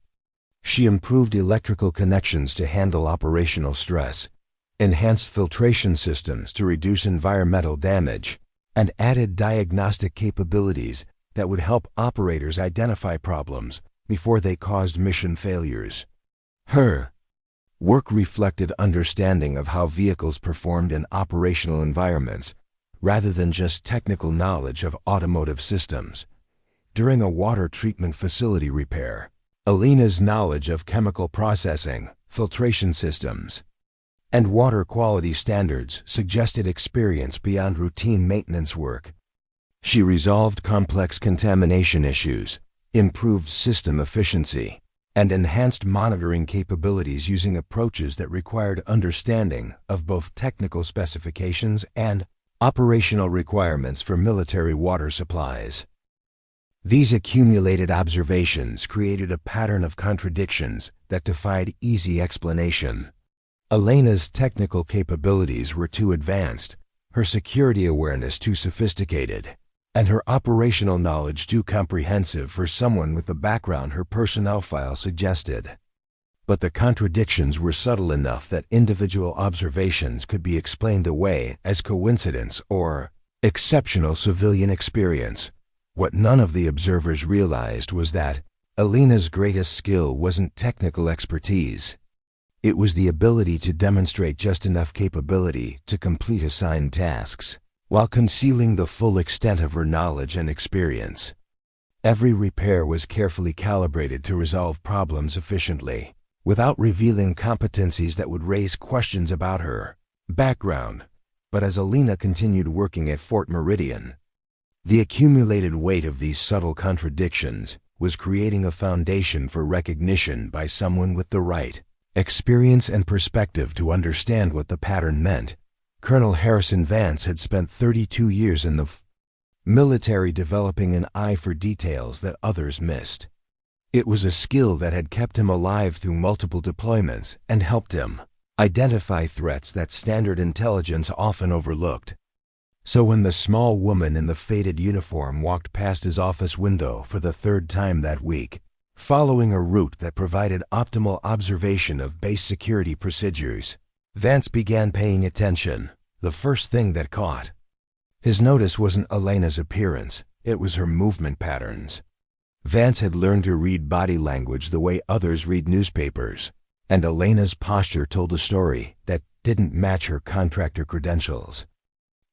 She improved electrical connections to handle operational stress, enhanced filtration systems to reduce environmental damage, and added diagnostic capabilities that would help operators identify problems before they caused mission failures. Her work reflected understanding of how vehicles performed in operational environments rather than just technical knowledge of automotive systems. During a water treatment facility repair, Elena's knowledge of chemical processing, filtration systems, and water quality standards suggested experience beyond routine maintenance work. She resolved complex contamination issues, improved system efficiency, and enhanced monitoring capabilities using approaches that required understanding of both technical specifications and operational requirements for military water supplies. These accumulated observations created a pattern of contradictions that defied easy explanation. Elena's technical capabilities were too advanced, her security awareness too sophisticated, and her operational knowledge too comprehensive for someone with the background her personnel file suggested. But the contradictions were subtle enough that individual observations could be explained away as coincidence or exceptional civilian experience. What none of the observers realized was that Elena's greatest skill wasn't technical expertise. It was the ability to demonstrate just enough capability to complete assigned tasks, while concealing the full extent of her knowledge and experience. Every repair was carefully calibrated to resolve problems efficiently, without revealing competencies that would raise questions about her background. But as Elena continued working at Fort Meridian, the accumulated weight of these subtle contradictions was creating a foundation for recognition by someone with the right experience and perspective to understand what the pattern meant. Colonel Harrison Vance had spent 32 years in the military developing an eye for details that others missed. It was a skill that had kept him alive through multiple deployments and helped him identify threats that standard intelligence often overlooked. So when the small woman in the faded uniform walked past his office window for the third time that week, Following a route that provided optimal observation of base security procedures, Vance began paying attention. The first thing that caught his notice wasn't Elena's appearance, it was her movement patterns. Vance had learned to read body language the way others read newspapers, and Elena's posture told a story that didn't match her contractor credentials.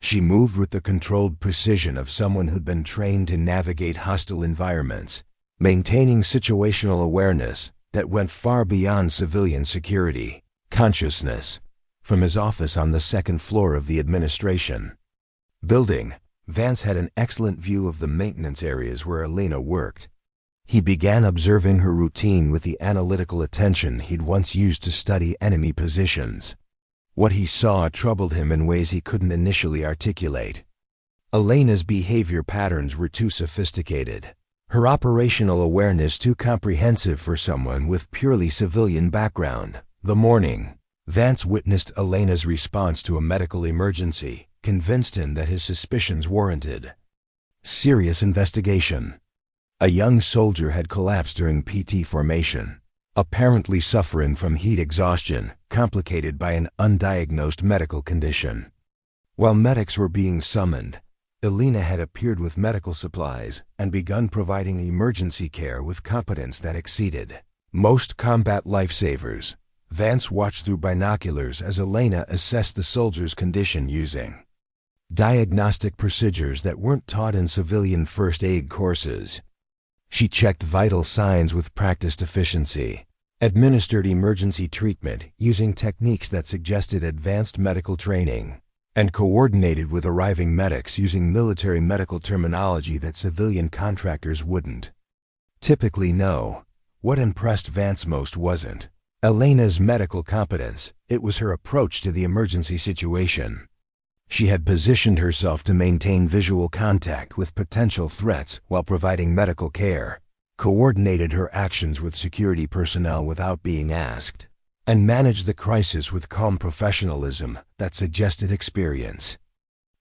She moved with the controlled precision of someone who'd been trained to navigate hostile environments, maintaining situational awareness that went far beyond civilian security consciousness. From his office on the second floor of the administration building, Vance had an excellent view of the maintenance areas where Elena worked. He began observing her routine with the analytical attention he'd once used to study enemy positions. What he saw troubled him in ways he couldn't initially articulate. Elena's behavior patterns were too sophisticated, her operational awareness too comprehensive for someone with purely civilian background. The morning Vance witnessed Elena's response to a medical emergency convinced him that his suspicions warranted serious investigation. A young soldier had collapsed during PT formation, apparently suffering from heat exhaustion complicated by an undiagnosed medical condition. While medics were being summoned, Elena had appeared with medical supplies and begun providing emergency care with competence that exceeded most combat lifesavers. Vance watched through binoculars as Elena assessed the soldier's condition using diagnostic procedures that weren't taught in civilian first aid courses. She checked vital signs with practiced efficiency, administered emergency treatment using techniques that suggested advanced medical training, and coordinated with arriving medics using military medical terminology that civilian contractors wouldn't typically know. What impressed Vance most wasn't Elena's medical competence, it was her approach to the emergency situation. She had positioned herself to maintain visual contact with potential threats while providing medical care, coordinated her actions with security personnel without being asked, and managed the crisis with calm professionalism that suggested experience.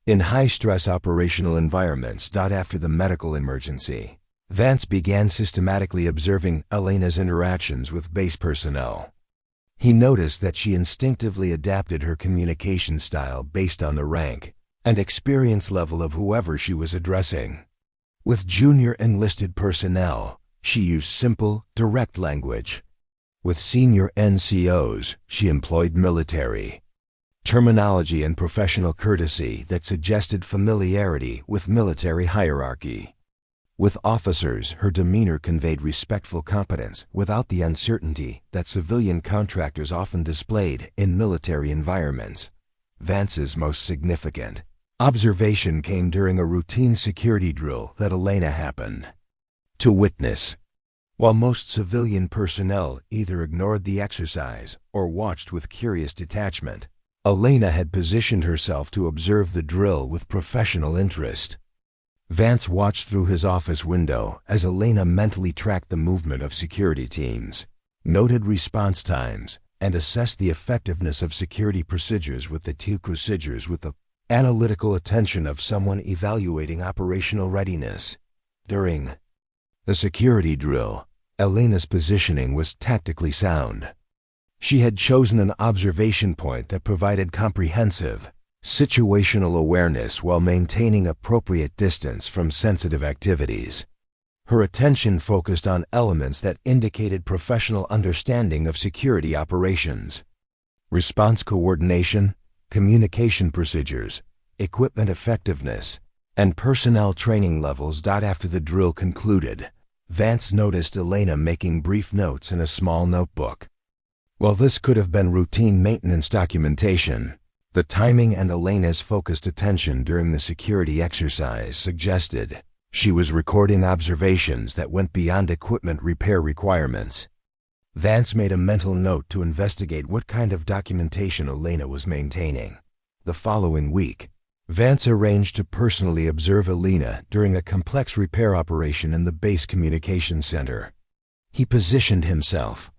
In high-stress operational environments, after the medical emergency, Vance began systematically observing Elena's interactions with base personnel. He noticed that she instinctively adapted her communication style based on the rank and experience level of whoever she was addressing. With junior enlisted personnel, she used simple, direct language. With senior NCOs, she employed military terminology and professional courtesy that suggested familiarity with military hierarchy. With officers, her demeanor conveyed respectful competence without the uncertainty that civilian contractors often displayed in military environments. Vance's most significant observation came during a routine security drill that Elena happened to witness. While most civilian personnel either ignored the exercise or watched with curious detachment, Elena had positioned herself to observe the drill with professional interest. Vance watched through his office window as Elena mentally tracked the movement of security teams, noted response times, and assessed the effectiveness of security procedures with the analytical attention of someone evaluating operational readiness. During the security drill, Elena's positioning was tactically sound. She had chosen an observation point that provided comprehensive situational awareness while maintaining appropriate distance from sensitive activities. Her attention focused on elements that indicated professional understanding of security operations: response coordination, communication procedures, equipment effectiveness, and personnel training levels. After the drill concluded, Vance noticed Elena making brief notes in a small notebook. While this could have been routine maintenance documentation, the timing and Elena's focused attention during the security exercise suggested she was recording observations that went beyond equipment repair requirements. Vance made a mental note to investigate what kind of documentation Elena was maintaining. The following week, Vance arranged to personally observe Elena during a complex repair operation in the base communications center. He positioned himself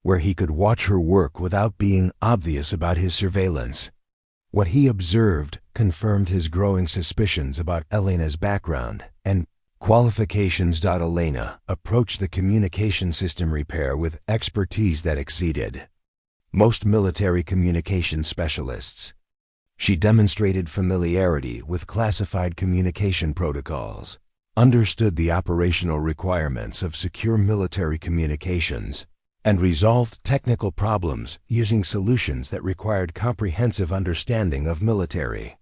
where he could watch her work without being obvious about his surveillance. What he observed confirmed his growing suspicions about Elena's background and Qualifications. Elena approached the communication system repair with expertise that exceeded most military communication specialists. She demonstrated familiarity with classified communication protocols, understood the operational requirements of secure military communications, and resolved technical problems using solutions that required comprehensive understanding of military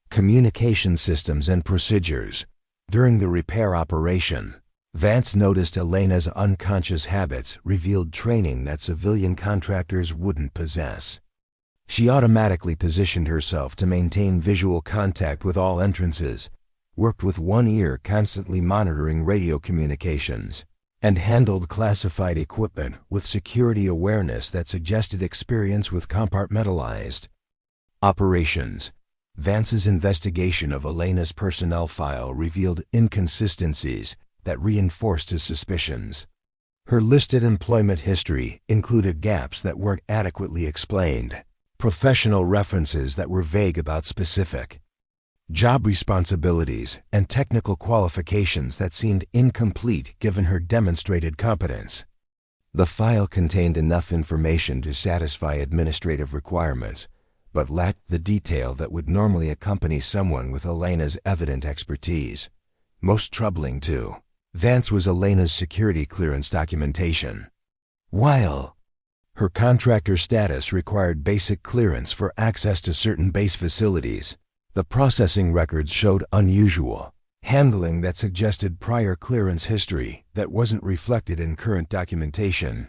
communication systems and procedures. During the repair operation, Vance noticed Elena's unconscious habits revealed training that civilian contractors wouldn't possess. She automatically positioned herself to maintain visual contact with all entrances, worked with one ear constantly monitoring radio communications, and handled classified equipment with security awareness that suggested experience with compartmentalized operations. Vance's investigation of Elena's personnel file revealed inconsistencies that reinforced his suspicions. Her listed employment history included gaps that weren't adequately explained, professional references that were vague about specific job responsibilities, and technical qualifications that seemed incomplete given her demonstrated competence. The file contained enough information to satisfy administrative requirements, but lacked the detail that would normally accompany someone with Elena's evident expertise. Most troubling, too, Vance was Elena's security clearance documentation. While her contractor status required basic clearance for access to certain base facilities, the processing records showed unusual handling that suggested prior clearance history that wasn't reflected in current documentation.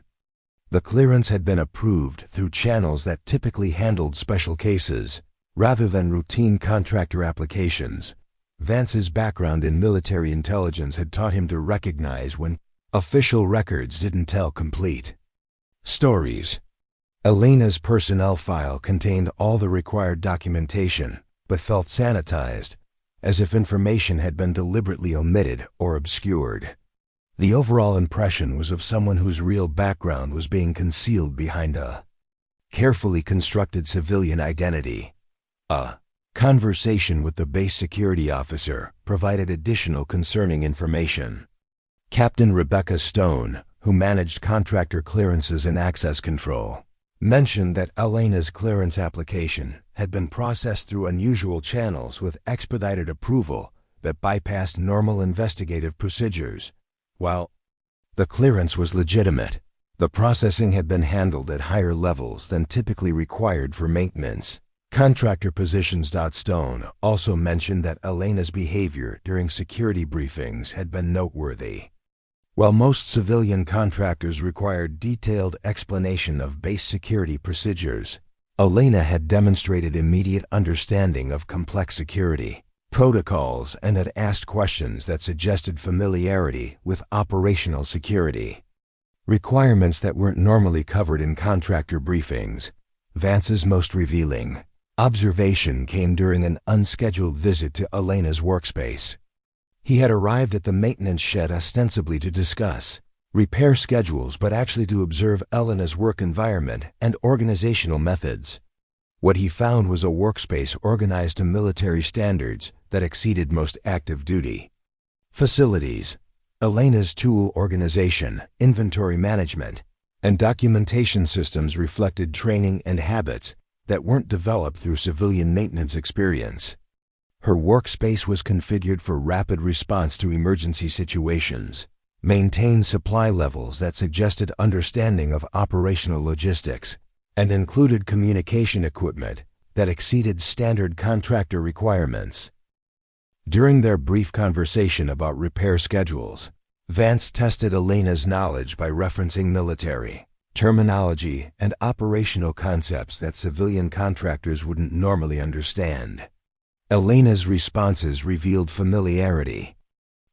The clearance had been approved through channels that typically handled special cases, rather than routine contractor applications. Vance's background in military intelligence had taught him to recognize when official records didn't tell complete stories. Elena's personnel file contained all the required documentation, but felt sanitized, as if information had been deliberately omitted or obscured. The overall impression was of someone whose real background was being concealed behind a carefully constructed civilian identity. A conversation with the base security officer provided additional concerning information. Captain Rebecca Stone, who managed contractor clearances and access control, mentioned that Elena's clearance application had been processed through unusual channels with expedited approval that bypassed normal investigative procedures. While the clearance was legitimate, the processing had been handled at higher levels than typically required for maintenance. Contractor positions. Stone also mentioned that Elena's behavior during security briefings had been noteworthy. While most civilian contractors required detailed explanation of base security procedures, Elena had demonstrated immediate understanding of complex security protocols and had asked questions that suggested familiarity with operational security requirements that weren't normally covered in contractor briefings. Vance's most revealing observation came during an unscheduled visit to Elena's workspace. He had arrived at the maintenance shed ostensibly to discuss repair schedules, but actually to observe Elena's work environment and organizational methods. What he found was a workspace organized to military standards that exceeded most active duty facilities. Elena's tool organization, inventory management, and documentation systems reflected training and habits that weren't developed through civilian maintenance experience. Her workspace was configured for rapid response to emergency situations, maintained supply levels that suggested understanding of operational logistics, and included communication equipment that exceeded standard contractor requirements. During their brief conversation about repair schedules, Vance tested Elena's knowledge by referencing military terminology and operational concepts that civilian contractors wouldn't normally understand. Elena's responses revealed familiarity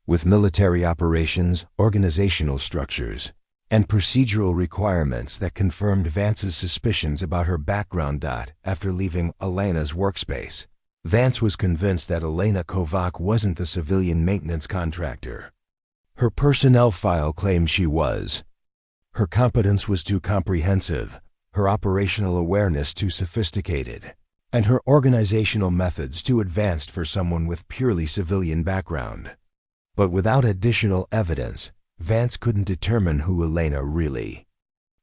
with military operations, organizational structures, and procedural requirements that confirmed Vance's suspicions about her background. After leaving Elena's workspace, Vance was convinced that Elena Kovac wasn't the civilian maintenance contractor her personnel file claimed she was. Her competence was too comprehensive, her operational awareness too sophisticated, and her organizational methods too advanced for someone with purely civilian background. But without additional evidence, Vance couldn't determine who Elena really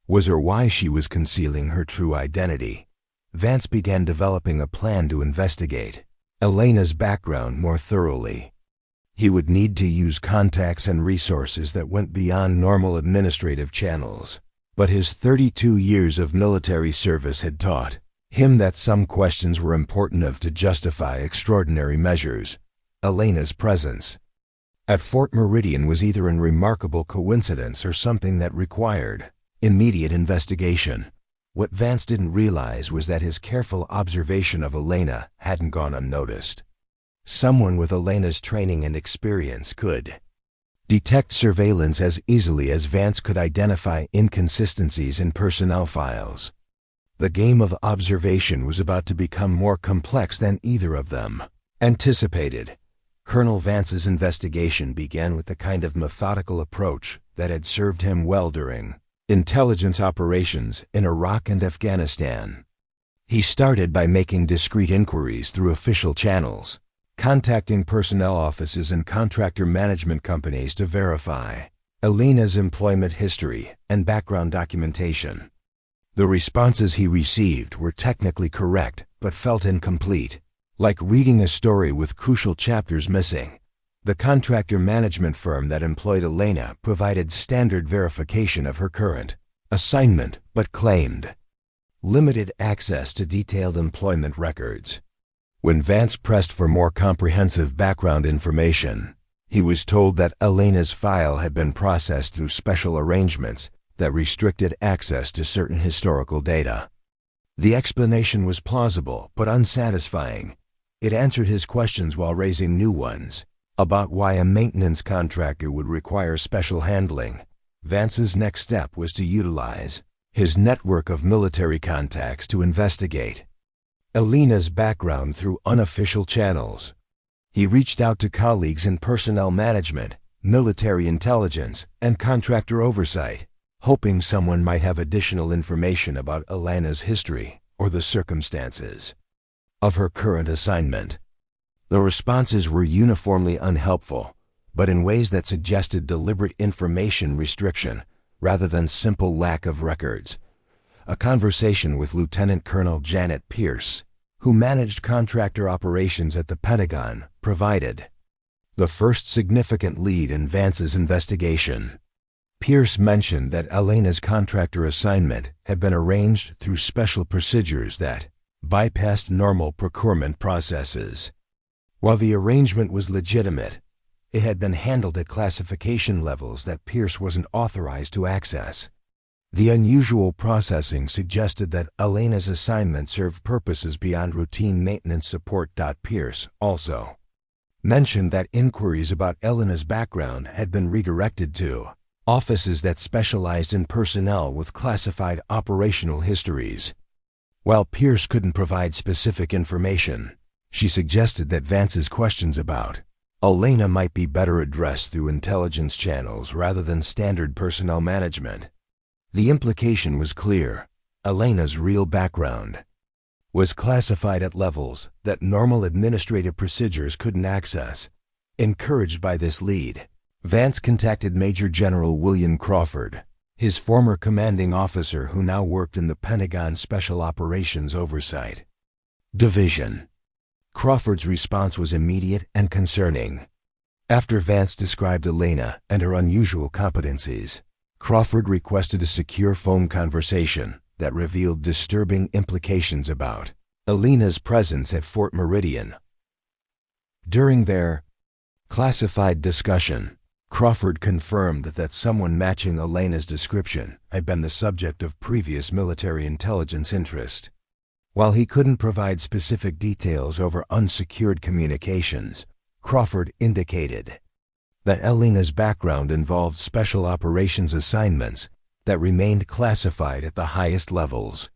was or why she was concealing her true identity. Vance began developing a plan to investigate Elena's background more thoroughly. He would need to use contacts and resources that went beyond normal administrative channels. But his 32 years of military service had taught him that some questions were important enough to justify extraordinary measures. Elena's presence at Fort Meridian was either a remarkable coincidence or something that required immediate investigation. What Vance didn't realize was that his careful observation of Elena hadn't gone unnoticed. Someone with Elena's training and experience could detect surveillance as easily as Vance could identify inconsistencies in personnel files. The game of observation was about to become more complex than either of them anticipated. Colonel Vance's investigation began with the kind of methodical approach that had served him well during intelligence operations in Iraq and Afghanistan. He started by making discreet inquiries through official channels, contacting personnel offices and contractor management companies to verify Elena's employment history and background documentation. The responses he received were technically correct but felt incomplete, like reading a story with crucial chapters missing. The contractor management firm that employed Elena provided standard verification of her current assignment but claimed limited access to detailed employment records. When Vance pressed for more comprehensive background information, he was told that Elena's file had been processed through special arrangements that restricted access to certain historical data. The explanation was plausible but unsatisfying. It answered his questions while raising new ones about why a maintenance contractor would require special handling. Vance's next step was to utilize his network of military contacts to investigate Elena's background through unofficial channels. He reached out to colleagues in personnel management, military intelligence, and contractor oversight, hoping someone might have additional information about Elena's history or the circumstances of her current assignment. The responses were uniformly unhelpful, but in ways that suggested deliberate information restriction rather than simple lack of records. A conversation with Lieutenant Colonel Janet Pierce, who managed contractor operations at the Pentagon, provided the first significant lead in Vance's investigation. Pierce mentioned that Elena's contractor assignment had been arranged through special procedures that bypassed normal procurement processes. While the arrangement was legitimate, it had been handled at classification levels that Pierce wasn't authorized to access. The unusual processing suggested that Elena's assignment served purposes beyond routine maintenance support. Pierce also mentioned that inquiries about Elena's background had been redirected to offices that specialized in personnel with classified operational histories. While Pierce couldn't provide specific information, she suggested that Vance's questions about Elena might be better addressed through intelligence channels rather than standard personnel management. The implication was clear. Elena's real background was classified at levels that normal administrative procedures couldn't access. Encouraged by this lead, Vance contacted Major General William Crawford, his former commanding officer who now worked in the Pentagon Special Operations Oversight Division. Crawford's response was immediate and concerning. After Vance described Elena and her unusual competencies, Crawford requested a secure phone conversation that revealed disturbing implications about Elena's presence at Fort Meridian. During their classified discussion, Crawford confirmed that someone matching Elena's description had been the subject of previous military intelligence interest. While he couldn't provide specific details over unsecured communications, Crawford indicated that Elena's background involved special operations assignments that remained classified at the highest levels.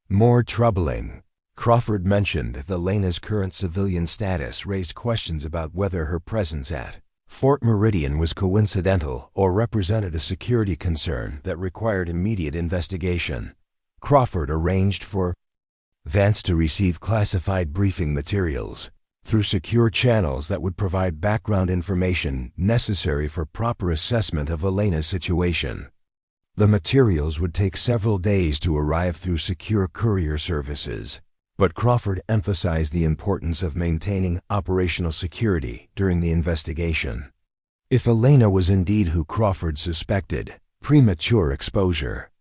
More troubling, Crawford mentioned that Elena's current civilian status raised questions about whether her presence at Fort Meridian was coincidental or represented a security concern that required immediate investigation. Crawford arranged for Vance to receive classified briefing materials through secure channels that would provide background information necessary for proper assessment of Elena's situation. The materials would take several days to arrive through secure courier services, but Crawford emphasized the importance of maintaining operational security during the investigation. If Elena was indeed who Crawford suspected, premature exposure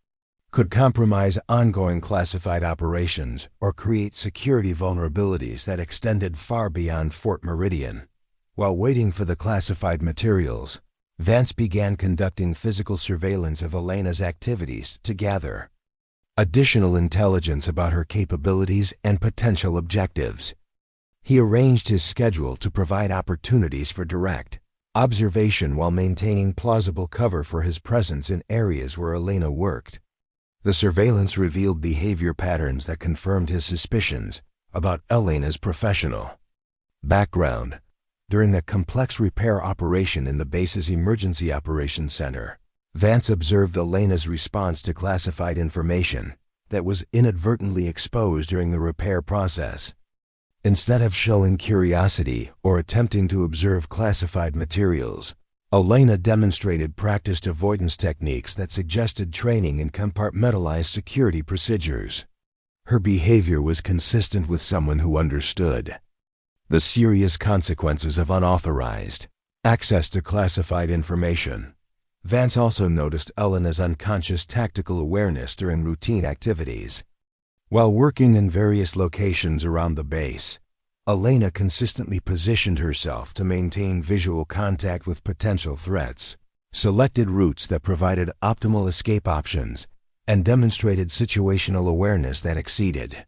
could compromise ongoing classified operations or create security vulnerabilities that extended far beyond Fort Meridian. While waiting for the classified materials, Vance began conducting physical surveillance of Elena's activities to gather additional intelligence about her capabilities and potential objectives. He arranged his schedule to provide opportunities for direct observation while maintaining plausible cover for his presence in areas where Elena worked. The surveillance revealed behavior patterns that confirmed his suspicions about Elena's professional background. During the complex repair operation in the base's Emergency Operations Center, Vance observed Elena's response to classified information that was inadvertently exposed during the repair process. Instead of showing curiosity or attempting to observe classified materials, Elena demonstrated practiced avoidance techniques that suggested training in compartmentalized security procedures. Her behavior was consistent with someone who understood the serious consequences of unauthorized access to classified information. Vance also noticed Elena's unconscious tactical awareness during routine activities. While working in various locations around the base, Elena consistently positioned herself to maintain visual contact with potential threats, selected routes that provided optimal escape options, and demonstrated situational awareness that exceeded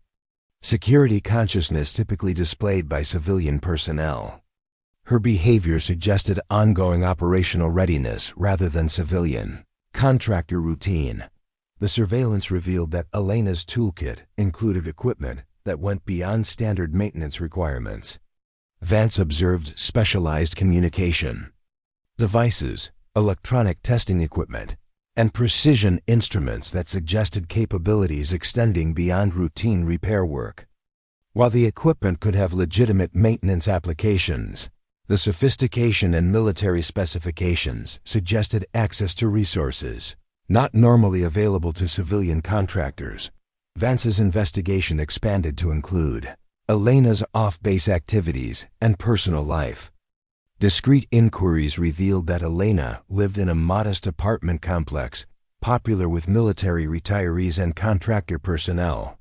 security consciousness typically displayed by civilian personnel. Her behavior suggested ongoing operational readiness rather than civilian contractor routine. The surveillance revealed that Elena's toolkit included equipment that went beyond standard maintenance requirements. Vance observed specialized communication devices, electronic testing equipment, and precision instruments that suggested capabilities extending beyond routine repair work. While the equipment could have legitimate maintenance applications, the sophistication and military specifications suggested access to resources not normally available to civilian contractors. Vance's investigation expanded to include Elena's off-base activities and personal life. Discreet inquiries revealed that Elena lived in a modest apartment complex popular with military retirees and contractor personnel.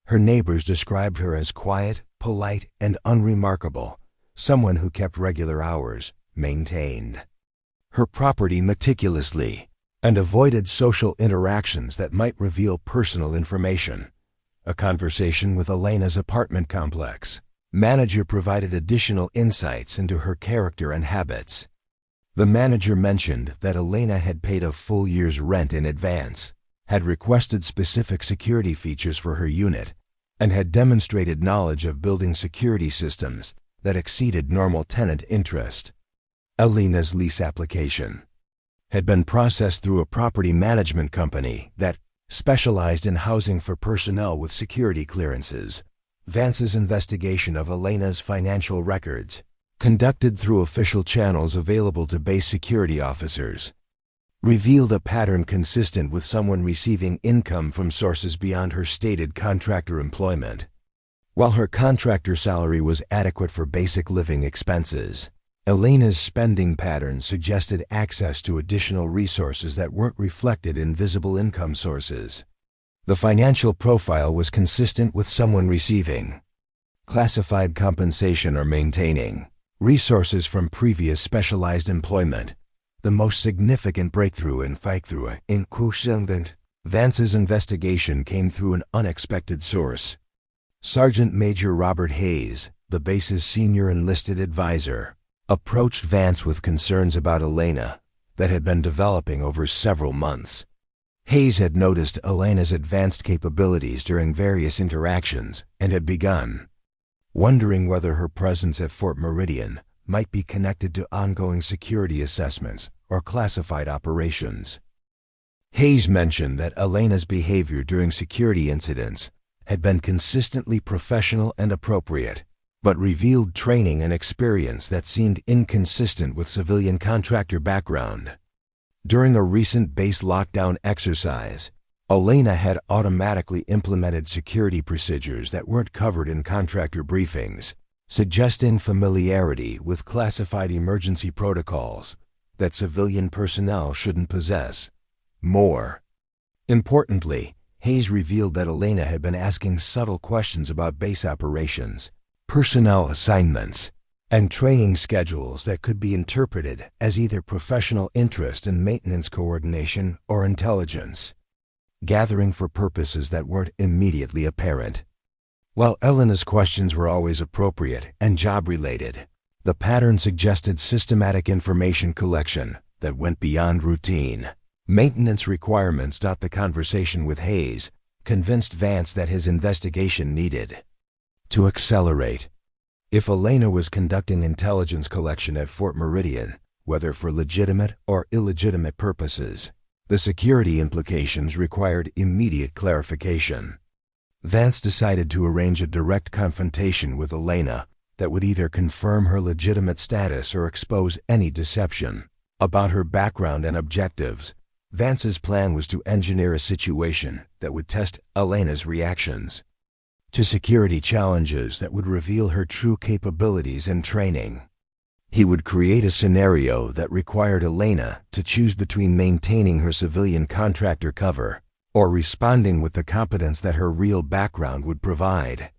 Her neighbors described her as quiet, polite, and unremarkable, someone who kept regular hours, maintained her property meticulously, and avoided social interactions that might reveal personal information. A conversation with Elena's apartment complex manager provided additional insights into her character and habits. The manager mentioned that Elena had paid a full year's rent in advance, had requested specific security features for her unit, and had demonstrated knowledge of building security systems that exceeded normal tenant interest. Elena's lease application had been processed through a property management company that specialized in housing for personnel with security clearances. Vance's investigation of Elena's financial records, conducted through official channels available to base security officers, revealed a pattern consistent with someone receiving income from sources beyond her stated contractor employment. While her contractor salary was adequate for basic living expenses, Elena's spending patterns suggested access to additional resources that weren't reflected in visible income sources. The financial profile was consistent with someone receiving classified compensation or maintaining resources from previous specialized employment. The most significant breakthrough in Vance's investigation came through an unexpected source. Sergeant Major Robert Hayes, the base's senior enlisted advisor, approached Vance with concerns about Elena that had been developing over several months. Hayes had noticed Elena's advanced capabilities during various interactions and had begun wondering whether her presence at Fort Meridian might be connected to ongoing security assessments or classified operations. Hayes mentioned that Elena's behavior during security incidents had been consistently professional and appropriate, but revealed training and experience that seemed inconsistent with civilian contractor background. During a recent base lockdown exercise, Elena had automatically implemented security procedures that weren't covered in contractor briefings, suggesting familiarity with classified emergency protocols that civilian personnel shouldn't possess. More importantly, Hayes revealed that Elena had been asking subtle questions about base operations, personnel assignments, and training schedules that could be interpreted as either professional interest in maintenance coordination or intelligence gathering for purposes that weren't immediately apparent. While Elena's questions were always appropriate and job-related, the pattern suggested systematic information collection that went beyond routine. Maintenance requirements. The conversation with Hayes convinced Vance that his investigation needed to accelerate. If Elena was conducting intelligence collection at Fort Meridian, whether for legitimate or illegitimate purposes, the security implications required immediate clarification. Vance decided to arrange a direct confrontation with Elena that would either confirm her legitimate status or expose any deception about her background and objectives. Vance's plan was to engineer a situation that would test Elena's reactions to security challenges that would reveal her true capabilities and training. He would create a scenario that required Elena to choose between maintaining her civilian contractor cover or responding with the competence that her real background would provide.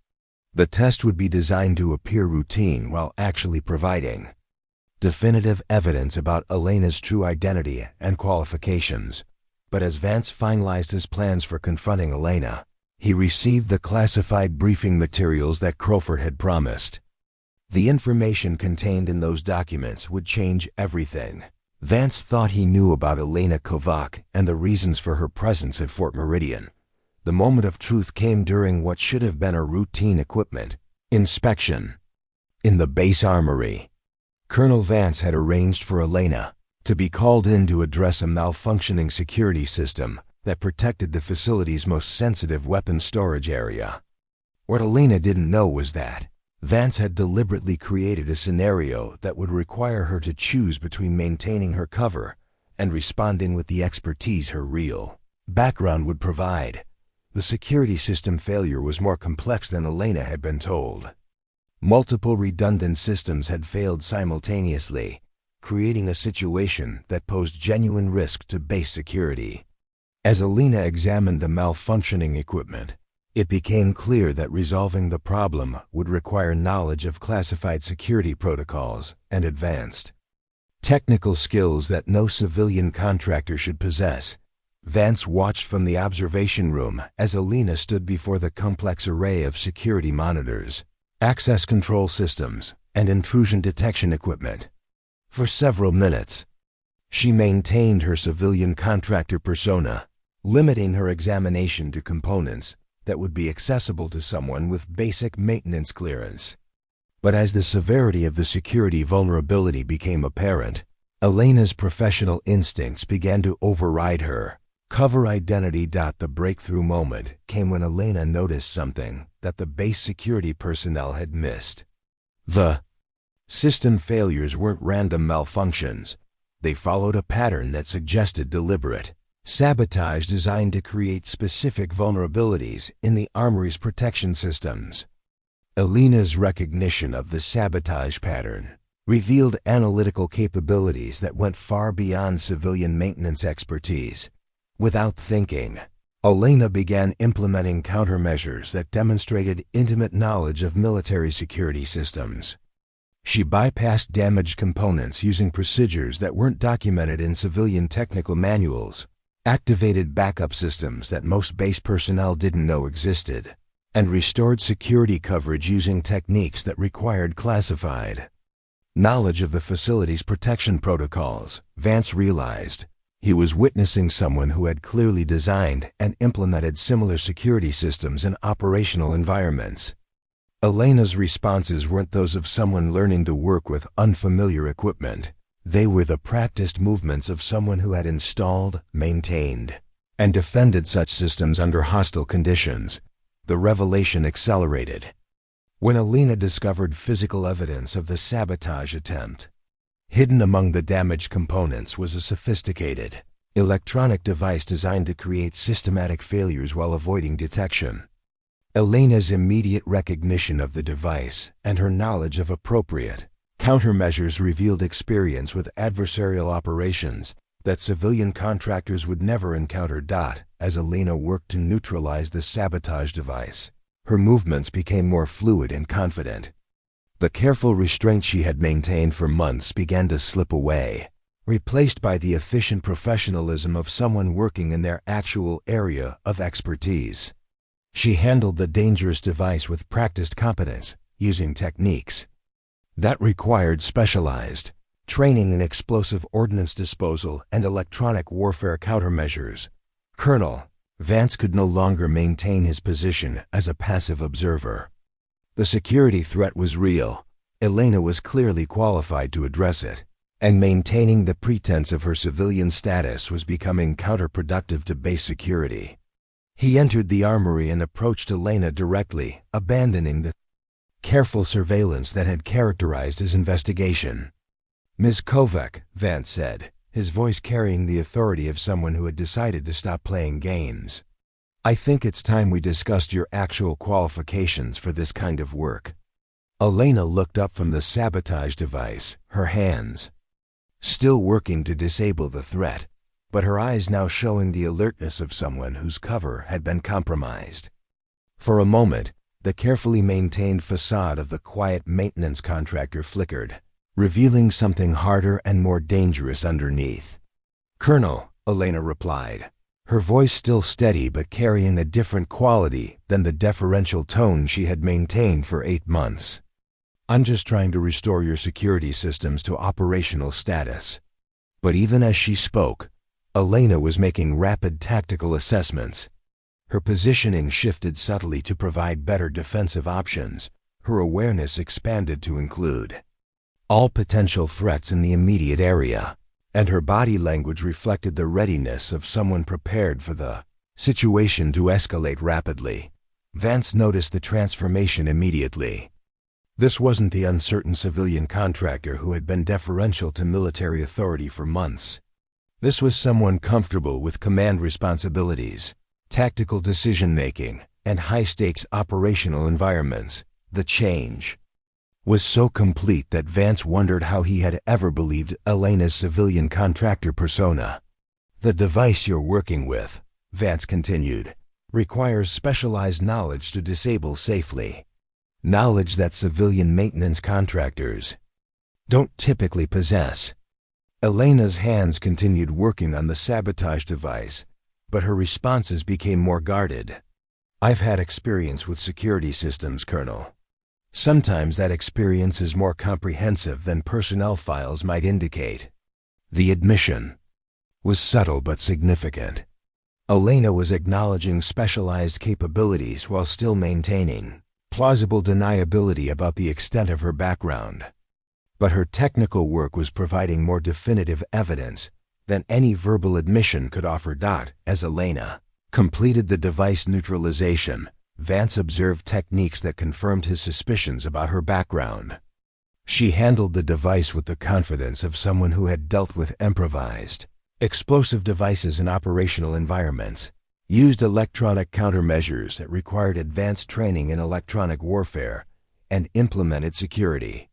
The test would be designed to appear routine while actually providing definitive evidence about Elena's true identity and qualifications. But as Vance finalized his plans for confronting Elena, he received the classified briefing materials that Crowford had promised. The information contained in those documents would change everything. Vance thought he knew about Elena Kovac and the reasons for her presence at Fort Meridian. The moment of truth came during what should have been a routine equipment inspection in the base armory. Colonel Vance had arranged for Elena to be called in to address a malfunctioning security system that protected the facility's most sensitive weapons storage area. What Elena didn't know was that Vance had deliberately created a scenario that would require her to choose between maintaining her cover and responding with the expertise her real background would provide. The security system failure was more complex than Elena had been told. Multiple redundant systems had failed simultaneously, creating a situation that posed genuine risk to base security. As Elena examined the malfunctioning equipment, it became clear that resolving the problem would require knowledge of classified security protocols and advanced technical skills that no civilian contractor should possess. Vance watched from the observation room as Elena stood before the complex array of security monitors, access control systems, and intrusion detection equipment. For several minutes, she maintained her civilian contractor persona, limiting her examination to components that would be accessible to someone with basic maintenance clearance. But as the severity of the security vulnerability became apparent, Elena's professional instincts began to override her cover identity. The breakthrough moment came when Elena noticed something that the base security personnel had missed. The system failures weren't random malfunctions. They followed a pattern that suggested deliberate sabotage designed to create specific vulnerabilities in the armory's protection systems. Elena's recognition of the sabotage pattern revealed analytical capabilities that went far beyond civilian maintenance expertise. Without thinking, Elena began implementing countermeasures that demonstrated intimate knowledge of military security systems. She bypassed damaged components using procedures that weren't documented in civilian technical manuals, activated backup systems that most base personnel didn't know existed, and restored security coverage using techniques that required classified knowledge of the facility's protection protocols. Vance realized he was witnessing someone who had clearly designed and implemented similar security systems in operational environments. Elena's responses weren't those of someone learning to work with unfamiliar equipment. They were the practiced movements of someone who had installed, maintained, and defended such systems under hostile conditions. The revelation accelerated when Elena discovered physical evidence of the sabotage attempt. Hidden among the damaged components was a sophisticated, electronic device designed to create systematic failures while avoiding detection. Elena's immediate recognition of the device and her knowledge of appropriate countermeasures revealed experience with adversarial operations that civilian contractors would never encounter. As Elena worked to neutralize the sabotage device, her movements became more fluid and confident. The careful restraint she had maintained for months began to slip away, replaced by the efficient professionalism of someone working in their actual area of expertise. She handled the dangerous device with practiced competence, using techniques that required specialized training in explosive ordnance disposal and electronic warfare countermeasures. Colonel Vance could no longer maintain his position as a passive observer. The security threat was real. Elena was clearly qualified to address it, and maintaining the pretense of her civilian status was becoming counterproductive to base security. He entered the armory and approached Elena directly, abandoning the careful surveillance that had characterized his investigation. "Ms. Kovac," Vance said, his voice carrying the authority of someone who had decided to stop playing games. "I think it's time we discussed your actual qualifications for this kind of work." Elena looked up from the sabotage device, her hands still working to disable the threat, but her eyes now showing the alertness of someone whose cover had been compromised. For a moment, the carefully maintained facade of the quiet maintenance contractor flickered, revealing something harder and more dangerous underneath. "Colonel," Elena replied, her voice still steady but carrying a different quality than the deferential tone she had maintained for 8 months. "I'm just trying to restore your security systems to operational status." But even as she spoke, Elena was making rapid tactical assessments. Her positioning shifted subtly to provide better defensive options. Her awareness expanded to include all potential threats in the immediate area, and her body language reflected the readiness of someone prepared for the situation to escalate rapidly. Vance noticed the transformation immediately. This wasn't the uncertain civilian contractor who had been deferential to military authority for months. This was someone comfortable with command responsibilities, tactical decision-making, and high-stakes operational environments. The change was so complete that Vance wondered how he had ever believed Elena's civilian contractor persona. "The device you're working with," Vance continued, "requires specialized knowledge to disable safely. Knowledge that civilian maintenance contractors don't typically possess." Elena's hands continued working on the sabotage device, but her responses became more guarded. "I've had experience with security systems, Colonel. Sometimes that experience is more comprehensive than personnel files might indicate." The admission was subtle but significant. Elena was acknowledging specialized capabilities while still maintaining plausible deniability about the extent of her background. But her technical work was providing more definitive evidence than any verbal admission could offer. As Elena completed the device neutralization, Vance observed techniques that confirmed his suspicions about her background. She handled the device with the confidence of someone who had dealt with improvised explosive devices in operational environments, used electronic countermeasures that required advanced training in electronic warfare, and implemented security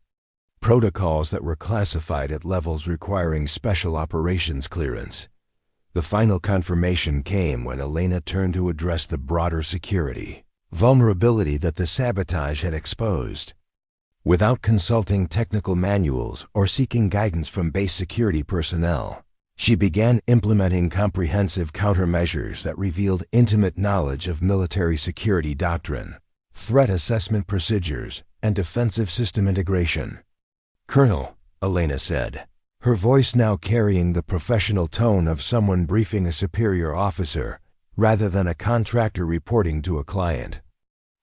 protocols that were classified at levels requiring special operations clearance. The final confirmation came when Elena turned to address the broader security vulnerability that the sabotage had exposed. Without consulting technical manuals or seeking guidance from base security personnel, she began implementing comprehensive countermeasures that revealed intimate knowledge of military security doctrine, threat assessment procedures, and defensive system integration. "Colonel," Elena said, her voice now carrying the professional tone of someone briefing a superior officer rather than a contractor reporting to a client.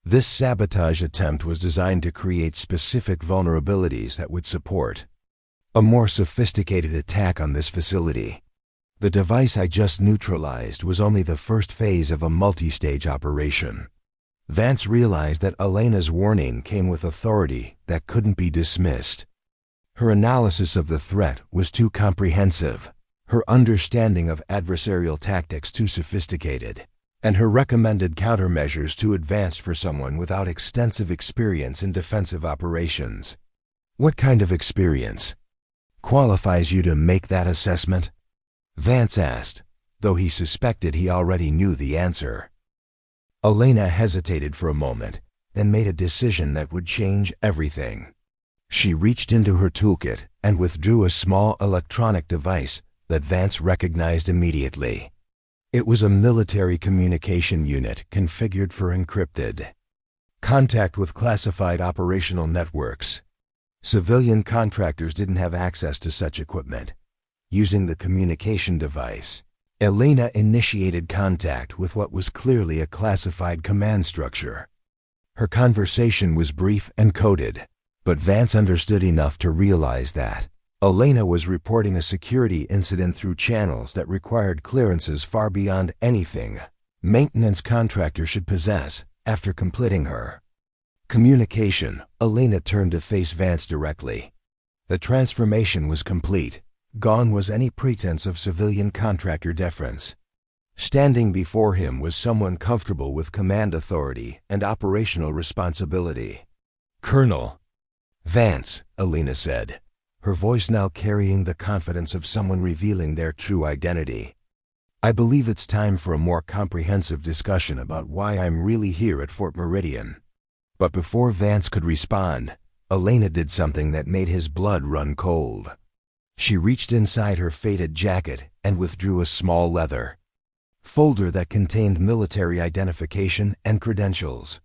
"This sabotage attempt was designed to create specific vulnerabilities that would support a more sophisticated attack on this facility. The device I just neutralized was only the first phase of a multi-stage operation. Vance realized that Elena's warning came with authority that couldn't be dismissed. Her analysis of the threat was too comprehensive, her understanding of adversarial tactics too sophisticated, and her recommended countermeasures too advanced for someone without extensive experience in defensive operations. What kind of experience qualifies you to make that assessment? Vance asked, though he suspected he already knew the answer. Elena hesitated for a moment, then made a decision that would change everything. She reached into her toolkit and withdrew a small electronic device that Vance recognized immediately. It was a military communication unit configured for encrypted contact with classified operational networks. Civilian contractors didn't have access to such equipment. Using the communication device, Elena initiated contact with what was clearly a classified command structure. Her conversation was brief and coded, but Vance understood enough to realize that Elena was reporting a security incident through channels that required clearances far beyond anything maintenance contractors should possess after completing her communication. Elena turned to face Vance directly. The transformation was complete. Gone was any pretense of civilian contractor deference. Standing before him was someone comfortable with command authority and operational responsibility. "Colonel Vance," Elena said, her voice now carrying the confidence of someone revealing their true identity. "I believe it's time for a more comprehensive discussion about why I'm really here at Fort Meridian." But before Vance could respond, Elena did something that made his blood run cold. She reached inside her faded jacket and withdrew a small leather folder that contained military identification and credentials.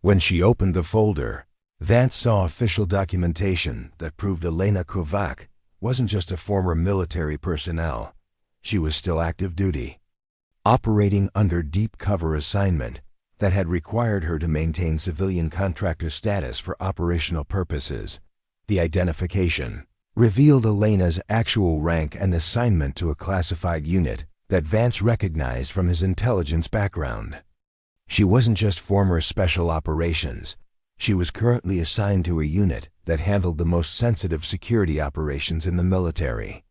When she opened the folder, Vance saw official documentation that proved Elena Kovac wasn't just a former military personnel. She was still active duty, operating under deep cover assignment that had required her to maintain civilian contractor status for operational purposes. The identification revealed Elena's actual rank and assignment to a classified unit that Vance recognized from his intelligence background. She wasn't just former special operations. She was currently assigned to a unit that handled the most sensitive security operations in the military.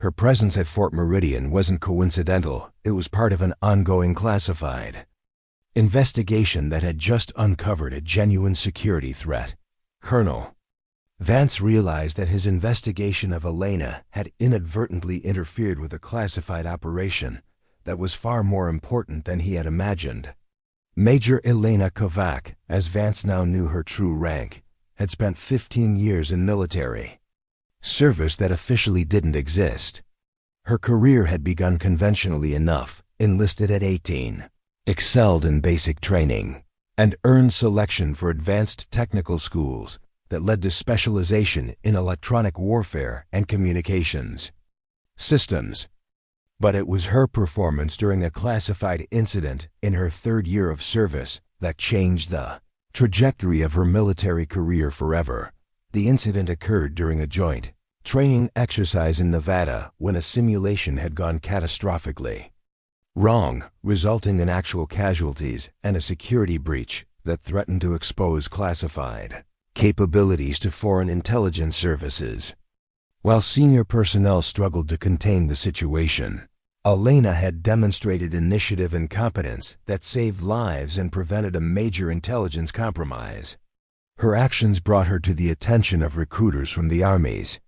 Her presence at Fort Meridian wasn't coincidental. It was part of an ongoing classified investigation that had just uncovered a genuine security threat. Colonel Vance realized that his investigation of Elena had inadvertently interfered with a classified operation that was far more important than he had imagined. Major Elena Kovac, as Vance now knew her true rank, had spent 15 years in military service that officially didn't exist. Her career had begun conventionally enough, enlisted at 18, excelled in basic training, and earned selection for advanced technical schools that led to specialization in electronic warfare and communications systems. But it was her performance during a classified incident in her third year of service that changed the trajectory of her military career forever. The incident occurred during a joint training exercise in Nevada when a simulation had gone catastrophically wrong, resulting in actual casualties and a security breach that threatened to expose classified capabilities to foreign intelligence services. While senior personnel struggled to contain the situation, Elena had demonstrated initiative and competence that saved lives and prevented a major intelligence compromise. Her actions brought her to the attention of recruiters from the Army's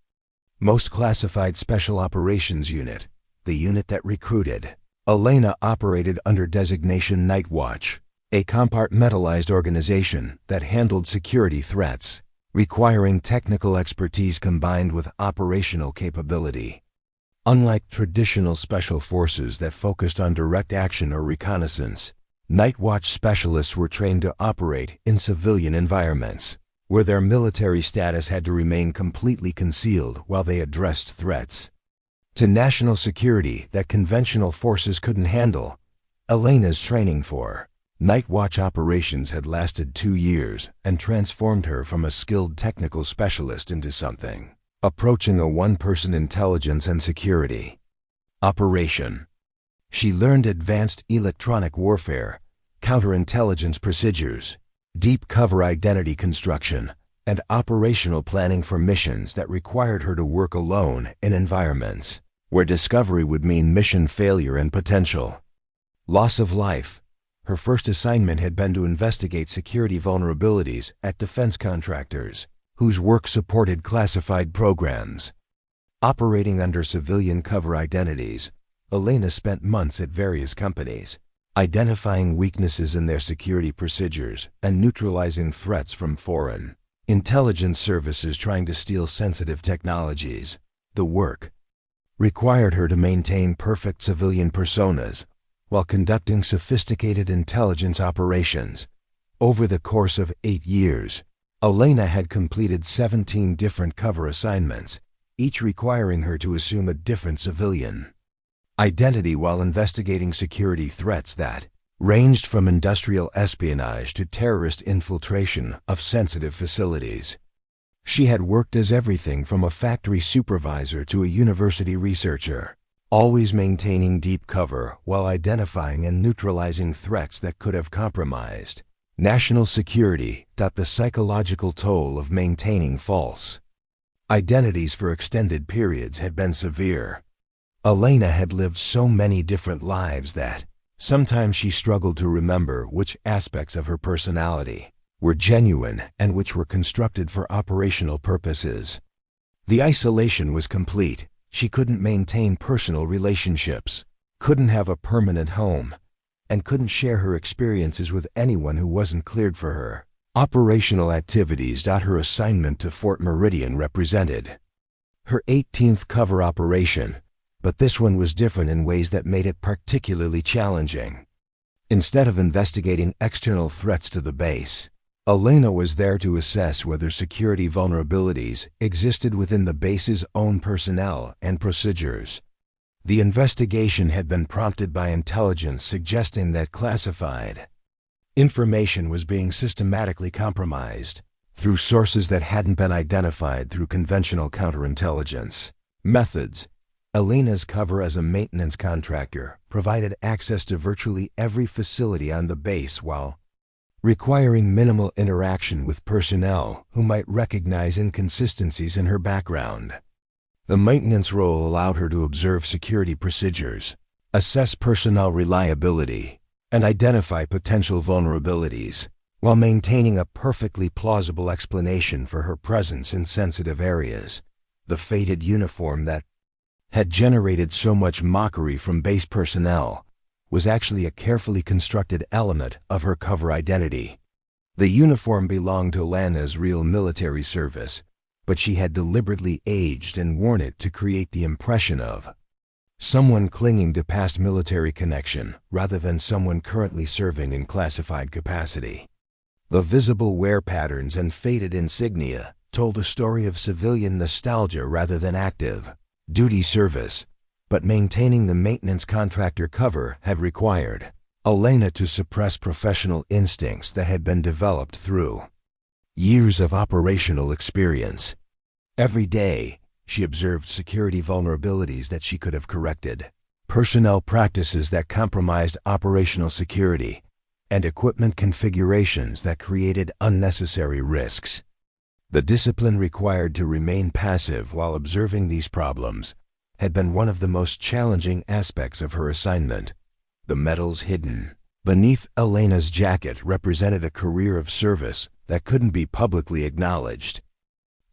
most classified Special Operations Unit, the unit that recruited. Elena operated under designation Night Watch, a compartmentalized organization that handled security threats, requiring technical expertise combined with operational capability. Unlike traditional special forces that focused on direct action or reconnaissance, Night Watch specialists were trained to operate in civilian environments, where their military status had to remain completely concealed while they addressed threats to national security that conventional forces couldn't handle. Elena's training for Night Watch operations had lasted 2 years and transformed her from a skilled technical specialist into something approaching a one-person intelligence and security operation. She learned advanced electronic warfare, counterintelligence procedures, deep cover identity construction, and operational planning for missions that required her to work alone in environments where discovery would mean mission failure and potential loss of life. Her first assignment had been to investigate security vulnerabilities at defense contractors whose work supported classified programs. Operating under civilian cover identities, Elena spent months at various companies, identifying weaknesses in their security procedures and neutralizing threats from foreign intelligence services trying to steal sensitive technologies. The work required her to maintain perfect civilian personas while conducting sophisticated intelligence operations. Over the course of 8 years, Elena had completed 17 different cover assignments, each requiring her to assume a different civilian identity while investigating security threats that ranged from industrial espionage to terrorist infiltration of sensitive facilities. She had worked as everything from a factory supervisor to a university researcher, always maintaining deep cover while identifying and neutralizing threats that could have compromised national security. The psychological toll of maintaining false identities for extended periods had been severe. Elena had lived so many different lives that sometimes she struggled to remember which aspects of her personality were genuine and which were constructed for operational purposes. The isolation was complete. She couldn't maintain personal relationships, couldn't have a permanent home, and couldn't share her experiences with anyone who wasn't cleared for her operational activities. Her assignment to Fort Meridian represented her 18th cover operation, but this one was different in ways that made it particularly challenging. Instead of investigating external threats to the base, Elena was there to assess whether security vulnerabilities existed within the base's own personnel and procedures. The investigation had been prompted by intelligence suggesting that classified information was being systematically compromised through sources that hadn't been identified through conventional counterintelligence methods. Elena's cover as a maintenance contractor provided access to virtually every facility on the base while requiring minimal interaction with personnel who might recognize inconsistencies in her background. The maintenance role allowed her to observe security procedures, assess personnel reliability, and identify potential vulnerabilities, while maintaining a perfectly plausible explanation for her presence in sensitive areas. The faded uniform that had generated so much mockery from base personnel was actually a carefully constructed element of her cover identity. The uniform belonged to Lana's real military service, but she had deliberately aged and worn it to create the impression of someone clinging to past military connection rather than someone currently serving in classified capacity. The visible wear patterns and faded insignia told a story of civilian nostalgia rather than active duty service, but maintaining the maintenance contractor cover had required Elena to suppress professional instincts that had been developed through years of operational experience. Every day, she observed security vulnerabilities that she could have corrected, personnel practices that compromised operational security, and equipment configurations that created unnecessary risks. The discipline required to remain passive while observing these problems had been one of the most challenging aspects of her assignment. The medals hidden beneath Elena's jacket represented a career of service that couldn't be publicly acknowledged.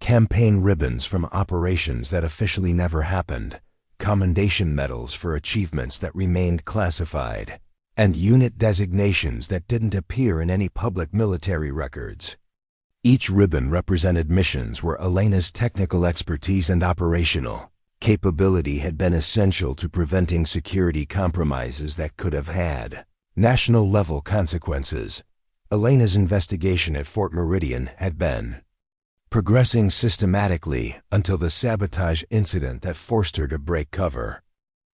Campaign ribbons from operations that officially never happened, commendation medals for achievements that remained classified, and unit designations that didn't appear in any public military records. Each ribbon represented missions where Elena's technical expertise and operational capability had been essential to preventing security compromises that could have had national-level consequences. Elena's investigation at Fort Meridian had been progressing systematically until the sabotage incident that forced her to break cover.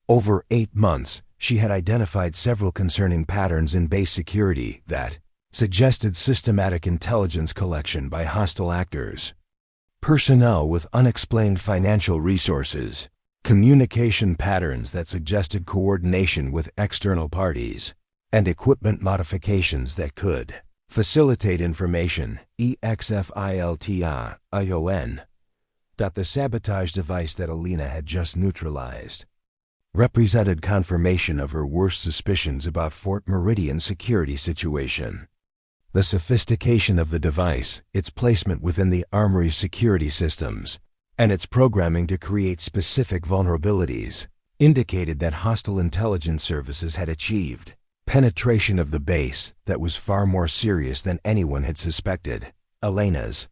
Over 8 months, she had identified several concerning patterns in base security that suggested systematic intelligence collection by hostile actors, personnel with unexplained financial resources, communication patterns that suggested coordination with external parties, and equipment modifications that could facilitate information, EXFILTION, that the sabotage device that Alina had just neutralized represented confirmation of her worst suspicions about Fort Meridian's security situation. The sophistication of the device, its placement within the Armory's security systems, and its programming to create specific vulnerabilities indicated that hostile intelligence services had achieved penetration of the base that was far more serious than anyone had suspected. Elena's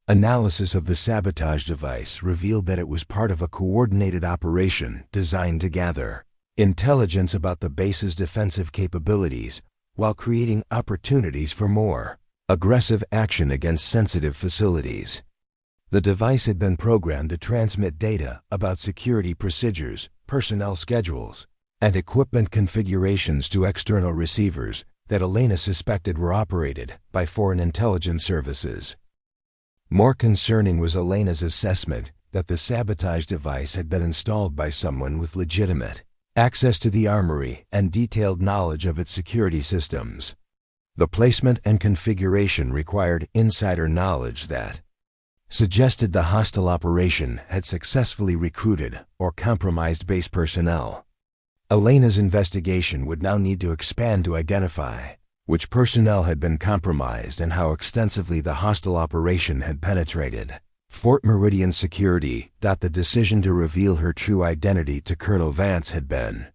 analysis of the sabotage device revealed that it was part of a coordinated operation designed to gather intelligence about the base's defensive capabilities while creating opportunities for more aggressive action against sensitive facilities. The device had been programmed to transmit data about security procedures, personnel schedules, and equipment configurations to external receivers that Elena suspected were operated by foreign intelligence services. More concerning was Elena's assessment that the sabotage device had been installed by someone with legitimate access to the Armory and detailed knowledge of its security systems. The placement and configuration required insider knowledge that suggested the hostile operation had successfully recruited or compromised base personnel. Elena's investigation would now need to expand to identify which personnel had been compromised and how extensively the hostile operation had penetrated Fort Meridian security. The decision to reveal her true identity to Colonel Vance had been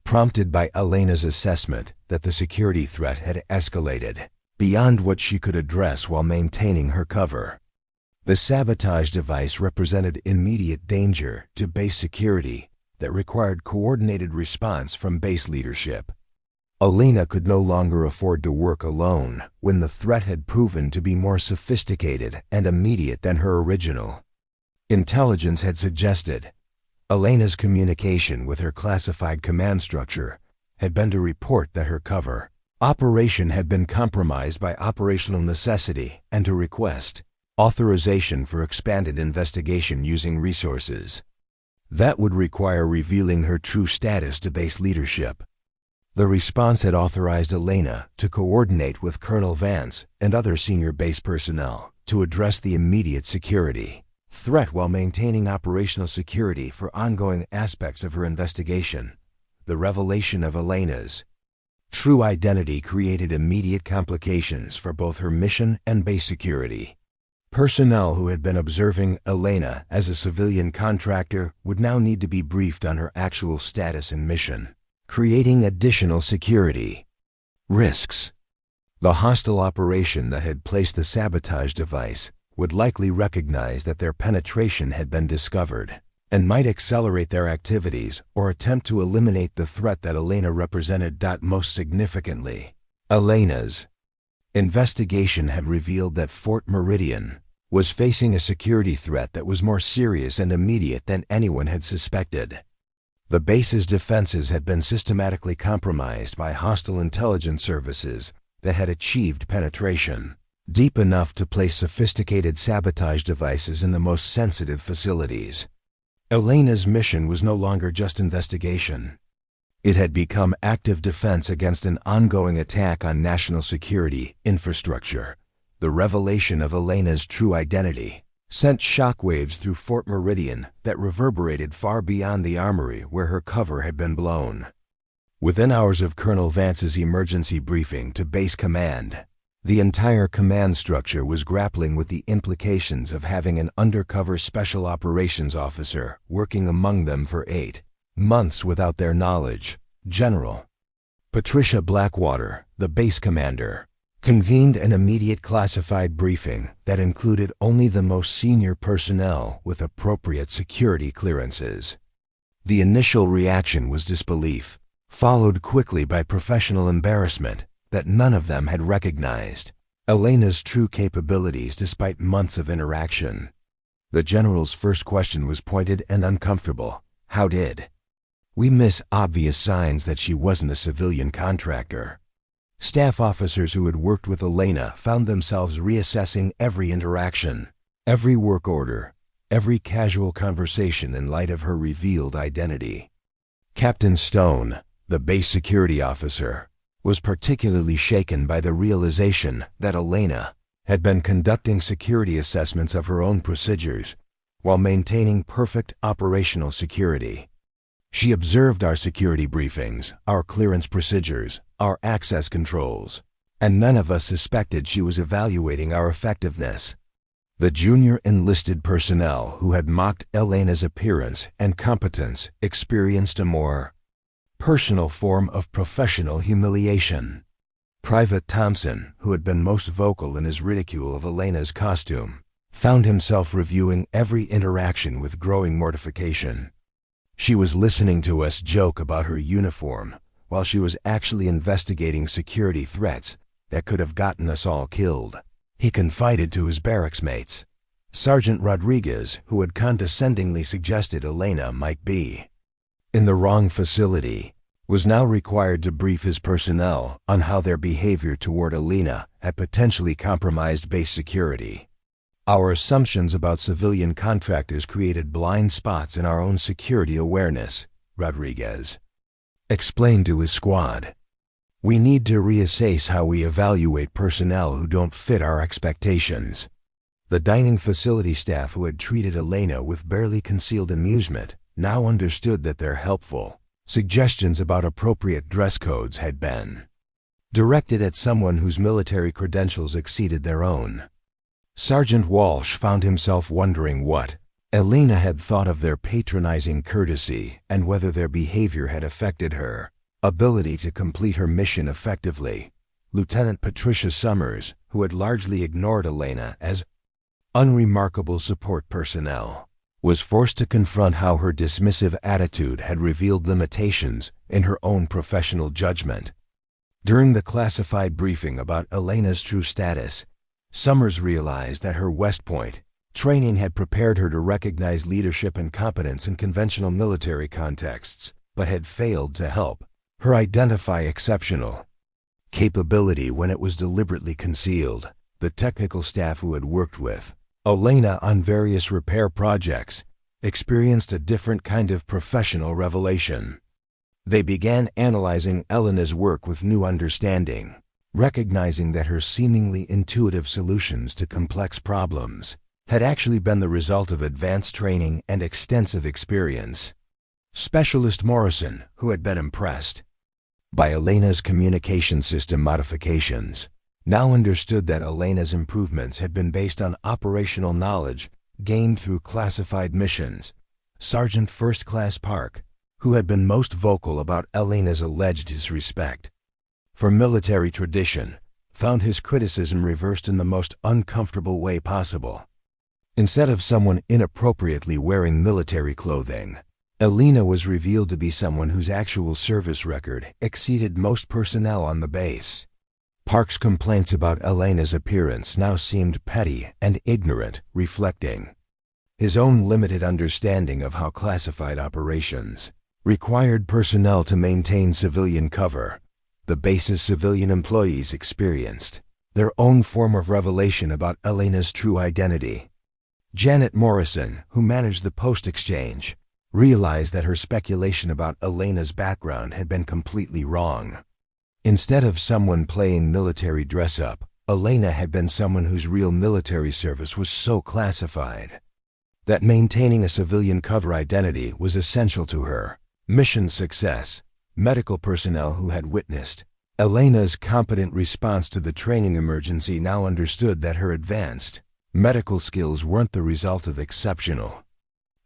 prompted by Elena's assessment that the security threat had escalated beyond what she could address while maintaining her cover. The sabotage device represented immediate danger to base security that required coordinated response from base leadership. Elena could no longer afford to work alone when the threat had proven to be more sophisticated and immediate than her original intelligence had suggested. Elena's communication with her classified command structure had been to report that her cover operation had been compromised by operational necessity and to request authorization for expanded investigation using resources. That would require revealing her true status to base leadership. The response had authorized Elena to coordinate with Colonel Vance and other senior base personnel to address the immediate security threat while maintaining operational security for ongoing aspects of her investigation. The revelation of Elena's true identity created immediate complications for both her mission and base security. Personnel who had been observing Elena as a civilian contractor would now need to be briefed on her actual status and mission, creating additional security risks. The hostile operation that had placed the sabotage device would likely recognize that their penetration had been discovered and might accelerate their activities or attempt to eliminate the threat that Elena represented. Most significantly, Elena's investigation had revealed that Fort Meridian was facing a security threat that was more serious and immediate than anyone had suspected. The base's defenses had been systematically compromised by hostile intelligence services that had achieved penetration deep enough to place sophisticated sabotage devices in the most sensitive facilities. Elena's mission was no longer just investigation. It had become active defense against an ongoing attack on national security infrastructure. The revelation of Elena's true identity sent shockwaves through Fort Meridian that reverberated far beyond the Armory where her cover had been blown. Within hours of Colonel Vance's emergency briefing to base command, the entire command structure was grappling with the implications of having an undercover special operations officer working among them for 8 months without their knowledge. General Patricia Blackwater, the base commander, convened an immediate classified briefing that included only the most senior personnel with appropriate security clearances. The initial reaction was disbelief, followed quickly by professional embarrassment that none of them had recognized Elena's true capabilities despite months of interaction. The general's first question was pointed and uncomfortable. How did we miss obvious signs that she wasn't a civilian contractor? Staff officers who had worked with Elena found themselves reassessing every interaction, every work order, every casual conversation in light of her revealed identity. Captain Stone, the base security officer, was particularly shaken by the realization that Elena had been conducting security assessments of her own procedures while maintaining perfect operational security. She observed our security briefings, our clearance procedures, our access controls, and none of us suspected she was evaluating our effectiveness. The junior enlisted personnel who had mocked Elena's appearance and competence experienced a more personal form of professional humiliation. Private Thompson, who had been most vocal in his ridicule of Elena's costume, found himself reviewing every interaction with growing mortification. She was listening to us joke about her uniform while she was actually investigating security threats that could have gotten us all killed. He confided to his barracks mates. Sergeant Rodriguez, who had condescendingly suggested Elena might be in the wrong facility, was now required to brief his personnel on how their behavior toward Elena had potentially compromised base security. Our assumptions about civilian contractors created blind spots in our own security awareness, Rodriguez explained to his squad. We need to reassess how we evaluate personnel who don't fit our expectations. The dining facility staff who had treated Elena with barely concealed amusement now understood that their helpful suggestions about appropriate dress codes had been directed at someone whose military credentials exceeded their own. Sergeant Walsh found himself wondering what Elena had thought of their patronizing courtesy and whether their behavior had affected her ability to complete her mission effectively. Lieutenant Patricia Summers, who had largely ignored Elena as unremarkable support personnel, was forced to confront how her dismissive attitude had revealed limitations in her own professional judgment. During the classified briefing about Elena's true status, Summers realized that her West Point training had prepared her to recognize leadership and competence in conventional military contexts, but had failed to help her identify exceptional capability when it was deliberately concealed. The technical staff who had worked with Elena on various repair projects experienced a different kind of professional revelation. They began analyzing Elena's work with new understanding, recognizing that her seemingly intuitive solutions to complex problems had actually been the result of advanced training and extensive experience. Specialist Morrison, who had been impressed by Elena's communication system modifications, now understood that Elena's improvements had been based on operational knowledge gained through classified missions. Sergeant First Class Park, who had been most vocal about Elena's alleged disrespect for military tradition, found his criticism reversed in the most uncomfortable way possible. Instead of someone inappropriately wearing military clothing, Elena was revealed to be someone whose actual service record exceeded most personnel on the base. Park's complaints about Elena's appearance now seemed petty and ignorant, reflecting his own limited understanding of how classified operations required personnel to maintain civilian cover. The base's civilian employees experienced their own form of revelation about Elena's true identity. Janet Morrison, who managed the post exchange, realized that her speculation about Elena's background had been completely wrong. Instead of someone playing military dress-up, Elena had been someone whose real military service was so classified that maintaining a civilian cover identity was essential to her mission success. Medical personnel who had witnessed Elena's competent response to the training emergency now understood that her advanced medical skills weren't the result of exceptional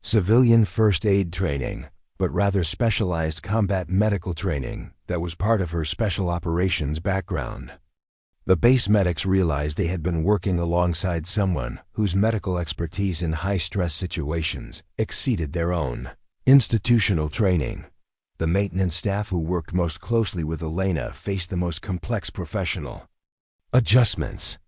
civilian first aid training, but rather specialized combat medical training that was part of her special operations background. The base medics realized they had been working alongside someone whose medical expertise in high-stress situations exceeded their own institutional training. The maintenance staff who worked most closely with Elena faced the most complex professional adjustments.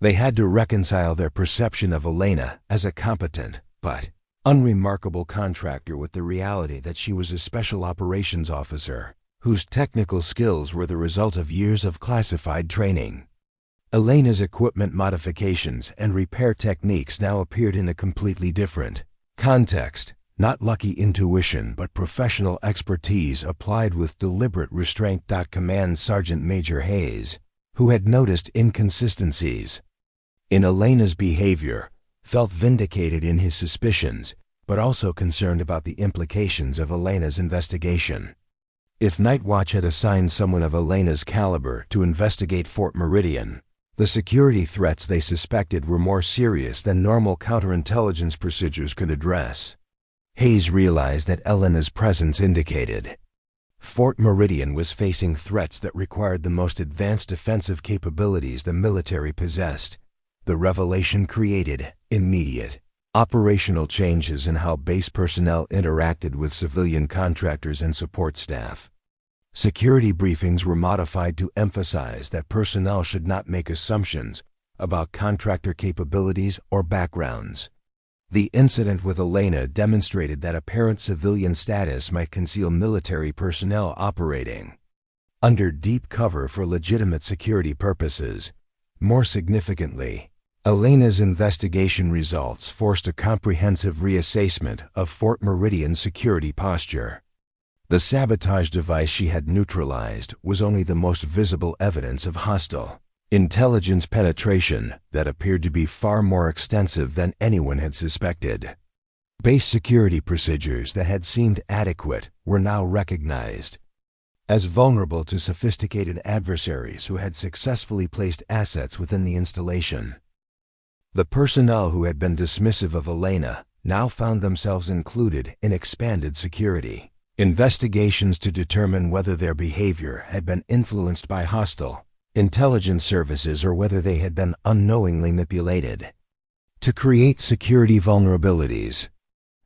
They had to reconcile their perception of Elena as a competent but unremarkable contractor with the reality that she was a special operations officer whose technical skills were the result of years of classified training. Elena's equipment modifications and repair techniques now appeared in a completely different context. Not lucky intuition, but professional expertise applied with deliberate restraint. Command Sergeant Major Hayes, who had noticed inconsistencies in Elena's behavior, felt vindicated in his suspicions, but also concerned about the implications of Elena's investigation. If Night Watch had assigned someone of Elena's caliber to investigate Fort Meridian, the security threats they suspected were more serious than normal counterintelligence procedures could address. Hayes realized that Elena's presence indicated Fort Meridian was facing threats that required the most advanced defensive capabilities the military possessed. The revelation created immediate operational changes in how base personnel interacted with civilian contractors and support staff. Security briefings were modified to emphasize that personnel should not make assumptions about contractor capabilities or backgrounds. The incident with Elena demonstrated that apparent civilian status might conceal military personnel operating under deep cover for legitimate security purposes. More significantly, Elena's investigation results forced a comprehensive reassessment of Fort Meridian's security posture. The sabotage device she had neutralized was only the most visible evidence of hostile intelligence penetration that appeared to be far more extensive than anyone had suspected. Base security procedures that had seemed adequate were now recognized as vulnerable to sophisticated adversaries who had successfully placed assets within the installation. The personnel who had been dismissive of Elena now found themselves included in expanded security investigations to determine whether their behavior had been influenced by hostile intelligence services or whether they had been unknowingly manipulated to create security vulnerabilities.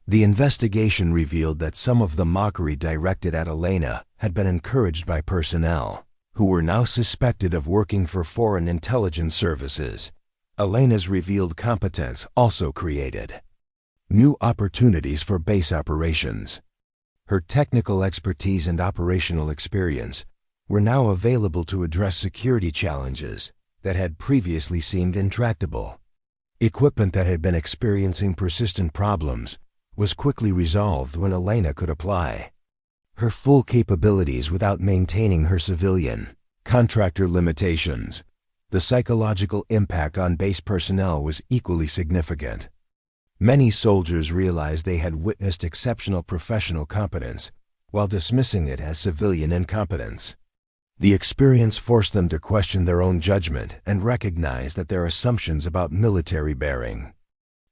The investigation revealed that some of the mockery directed at Elena had been encouraged by personnel who were now suspected of working for foreign intelligence services. Elena's revealed competence also created new opportunities for base operations. Her technical expertise and operational experience were now available to address security challenges that had previously seemed intractable. Equipment that had been experiencing persistent problems was quickly resolved when Elena could apply her full capabilities without maintaining her civilian contractor limitations. The psychological impact on base personnel was equally significant. Many soldiers realized they had witnessed exceptional professional competence while dismissing it as civilian incompetence. The experience forced them to question their own judgment and recognize that their assumptions about military bearing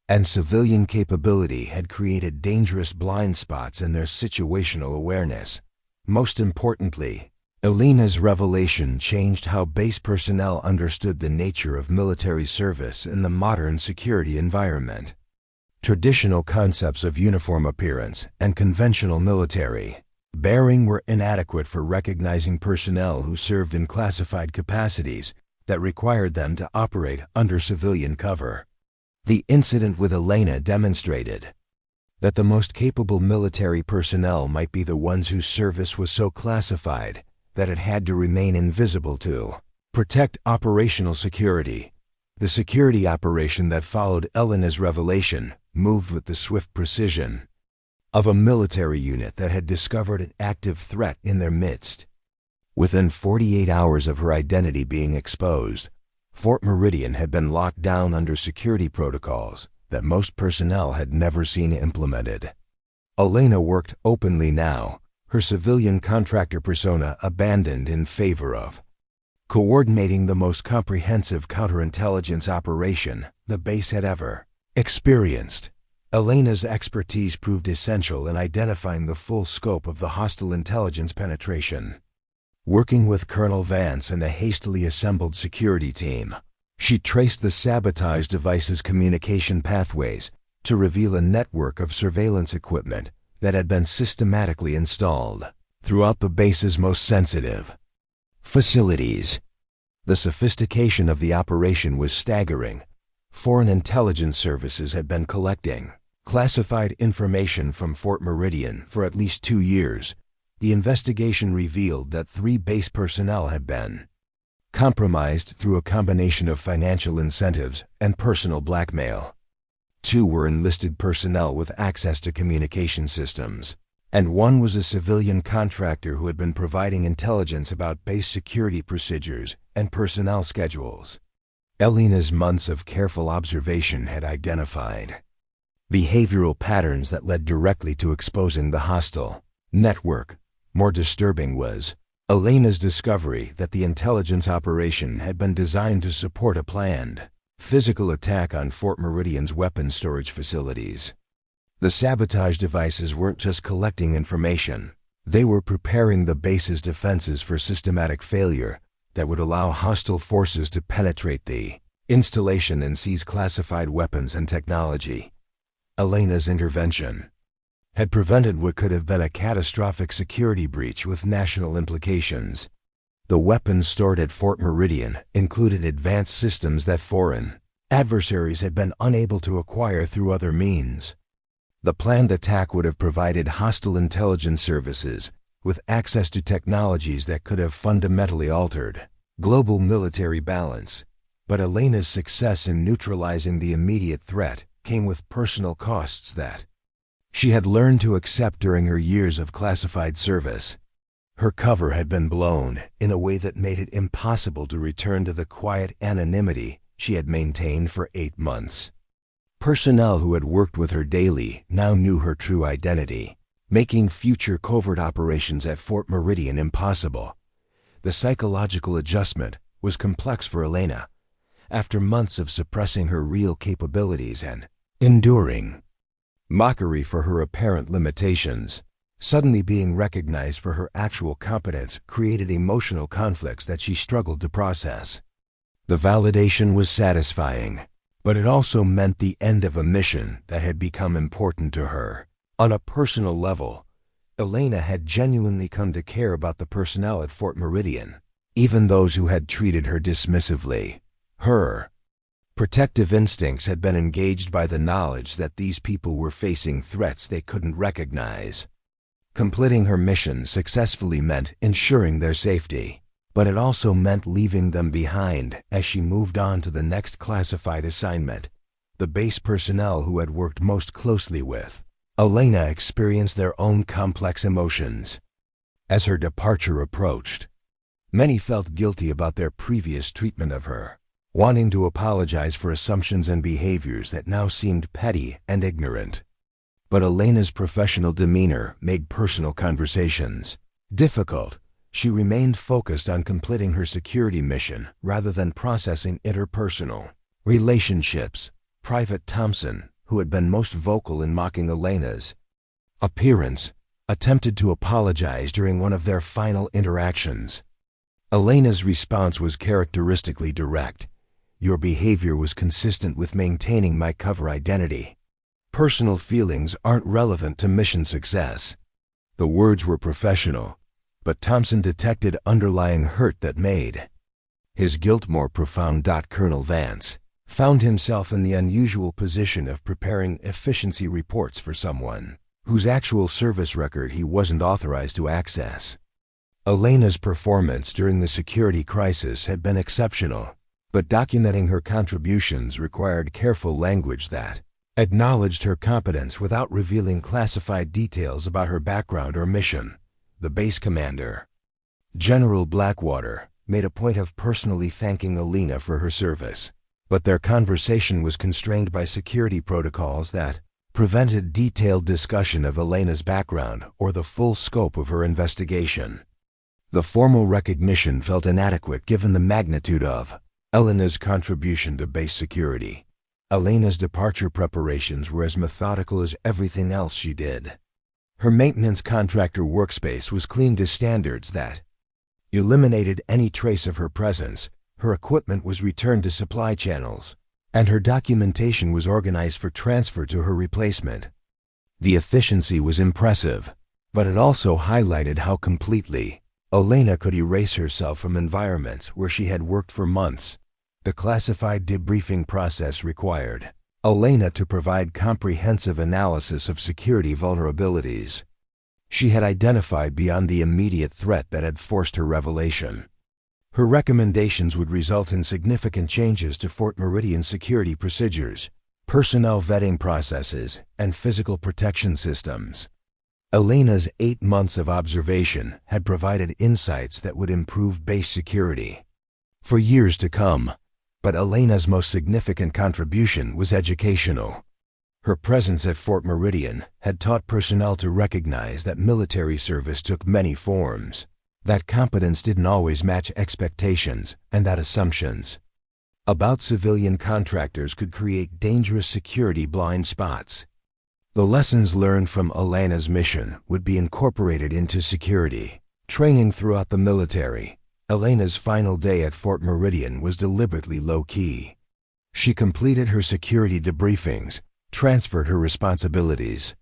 and civilian capability had created dangerous blind spots in their situational awareness. Most importantly, Elena's revelation changed how base personnel understood the nature of military service in the modern security environment. Traditional concepts of uniform appearance and conventional military bearing were inadequate for recognizing personnel who served in classified capacities that required them to operate under civilian cover. The incident with Elena demonstrated that the most capable military personnel might be the ones whose service was so classified that it had to remain invisible to protect operational security. The security operation that followed Elena's revelation moved with the swift precision of a military unit that had discovered an active threat in their midst. Within 48 hours of her identity being exposed, Fort Meridian had been locked down under security protocols that most personnel had never seen implemented. Elena worked openly now, her civilian contractor persona abandoned in favor of coordinating the most comprehensive counterintelligence operation the base had ever experienced. Elena's expertise proved essential in identifying the full scope of the hostile intelligence penetration. Working with Colonel Vance and a hastily assembled security team, she traced the sabotage device's communication pathways to reveal a network of surveillance equipment that had been systematically installed throughout the base's most sensitive facilities. The sophistication of the operation was staggering. Foreign intelligence services had been collecting classified information from Fort Meridian for at least 2 years. The investigation revealed that 3 base personnel had been compromised through a combination of financial incentives and personal blackmail. 2 were enlisted personnel with access to communication systems, and 1 was a civilian contractor who had been providing intelligence about base security procedures and personnel schedules. Elena's months of careful observation had identified behavioral patterns that led directly to exposing the hostile network. More disturbing was Elena's discovery that the intelligence operation had been designed to support a planned physical attack on Fort Meridian's weapons storage facilities. The sabotage devices weren't just collecting information, they were preparing the base's defenses for systematic failure that would allow hostile forces to penetrate the installation and seize classified weapons and technology. Elena's intervention had prevented what could have been a catastrophic security breach with national implications. The weapons stored at Fort Meridian included advanced systems that foreign adversaries had been unable to acquire through other means. The planned attack would have provided hostile intelligence services with access to technologies that could have fundamentally altered global military balance. But Elena's success in neutralizing the immediate threat came with personal costs that she had learned to accept during her years of classified service. Her cover had been blown in a way that made it impossible to return to the quiet anonymity she had maintained for 8 months. Personnel who had worked with her daily now knew her true identity, making future covert operations at Fort Meridian impossible. The psychological adjustment was complex for Elena. After months of suppressing her real capabilities and enduring mockery for her apparent limitations, suddenly being recognized for her actual competence created emotional conflicts that she struggled to process. The validation was satisfying, but it also meant the end of a mission that had become important to her. On a personal level, Elena had genuinely come to care about the personnel at Fort Meridian, even those who had treated her dismissively. Her protective instincts had been engaged by the knowledge that these people were facing threats they couldn't recognize. Completing her mission successfully meant ensuring their safety, but it also meant leaving them behind as she moved on to the next classified assignment. The base personnel who had worked most closely with Elena experienced their own complex emotions. As her departure approached, many felt guilty about their previous treatment of her, wanting to apologize for assumptions and behaviors that now seemed petty and ignorant. But Elena's professional demeanor made personal conversations difficult. She remained focused on completing her security mission rather than processing interpersonal relationships. Private Thompson, who had been most vocal in mocking Elena's appearance, attempted to apologize during one of their final interactions. Elena's response was characteristically direct. "Your behavior was consistent with maintaining my cover identity. Personal feelings aren't relevant to mission success." The words were professional, but Thompson detected underlying hurt that made his guilt more profound. Colonel Vance found himself in the unusual position of preparing efficiency reports for someone whose actual service record he wasn't authorized to access. Elena's performance during the security crisis had been exceptional, but documenting her contributions required careful language that acknowledged her competence without revealing classified details about her background or mission. The base commander, General Blackwater, made a point of personally thanking Elena for her service, but their conversation was constrained by security protocols that prevented detailed discussion of Elena's background or the full scope of her investigation. The formal recognition felt inadequate given the magnitude of Elena's contribution to base security. Elena's departure preparations were as methodical as everything else she did. Her maintenance contractor workspace was cleaned to standards that eliminated any trace of her presence. Her equipment was returned to supply channels, and her documentation was organized for transfer to her replacement. The efficiency was impressive, but it also highlighted how completely Elena could erase herself from environments where she had worked for months. The classified debriefing process required Elena to provide comprehensive analysis of security vulnerabilities she had identified beyond the immediate threat that had forced her revelation. Her recommendations would result in significant changes to Fort Meridian security procedures, personnel vetting processes, and physical protection systems. Elena's 8 months of observation had provided insights that would improve base security for years to come, but Elena's most significant contribution was educational. Her presence at Fort Meridian had taught personnel to recognize that military service took many forms, that competence didn't always match expectations, and that assumptions about civilian contractors could create dangerous security blind spots. The lessons learned from Elena's mission would be incorporated into security training throughout the military. Elena's final day at Fort Meridian was deliberately low-key. She completed her security debriefings, transferred her responsibilities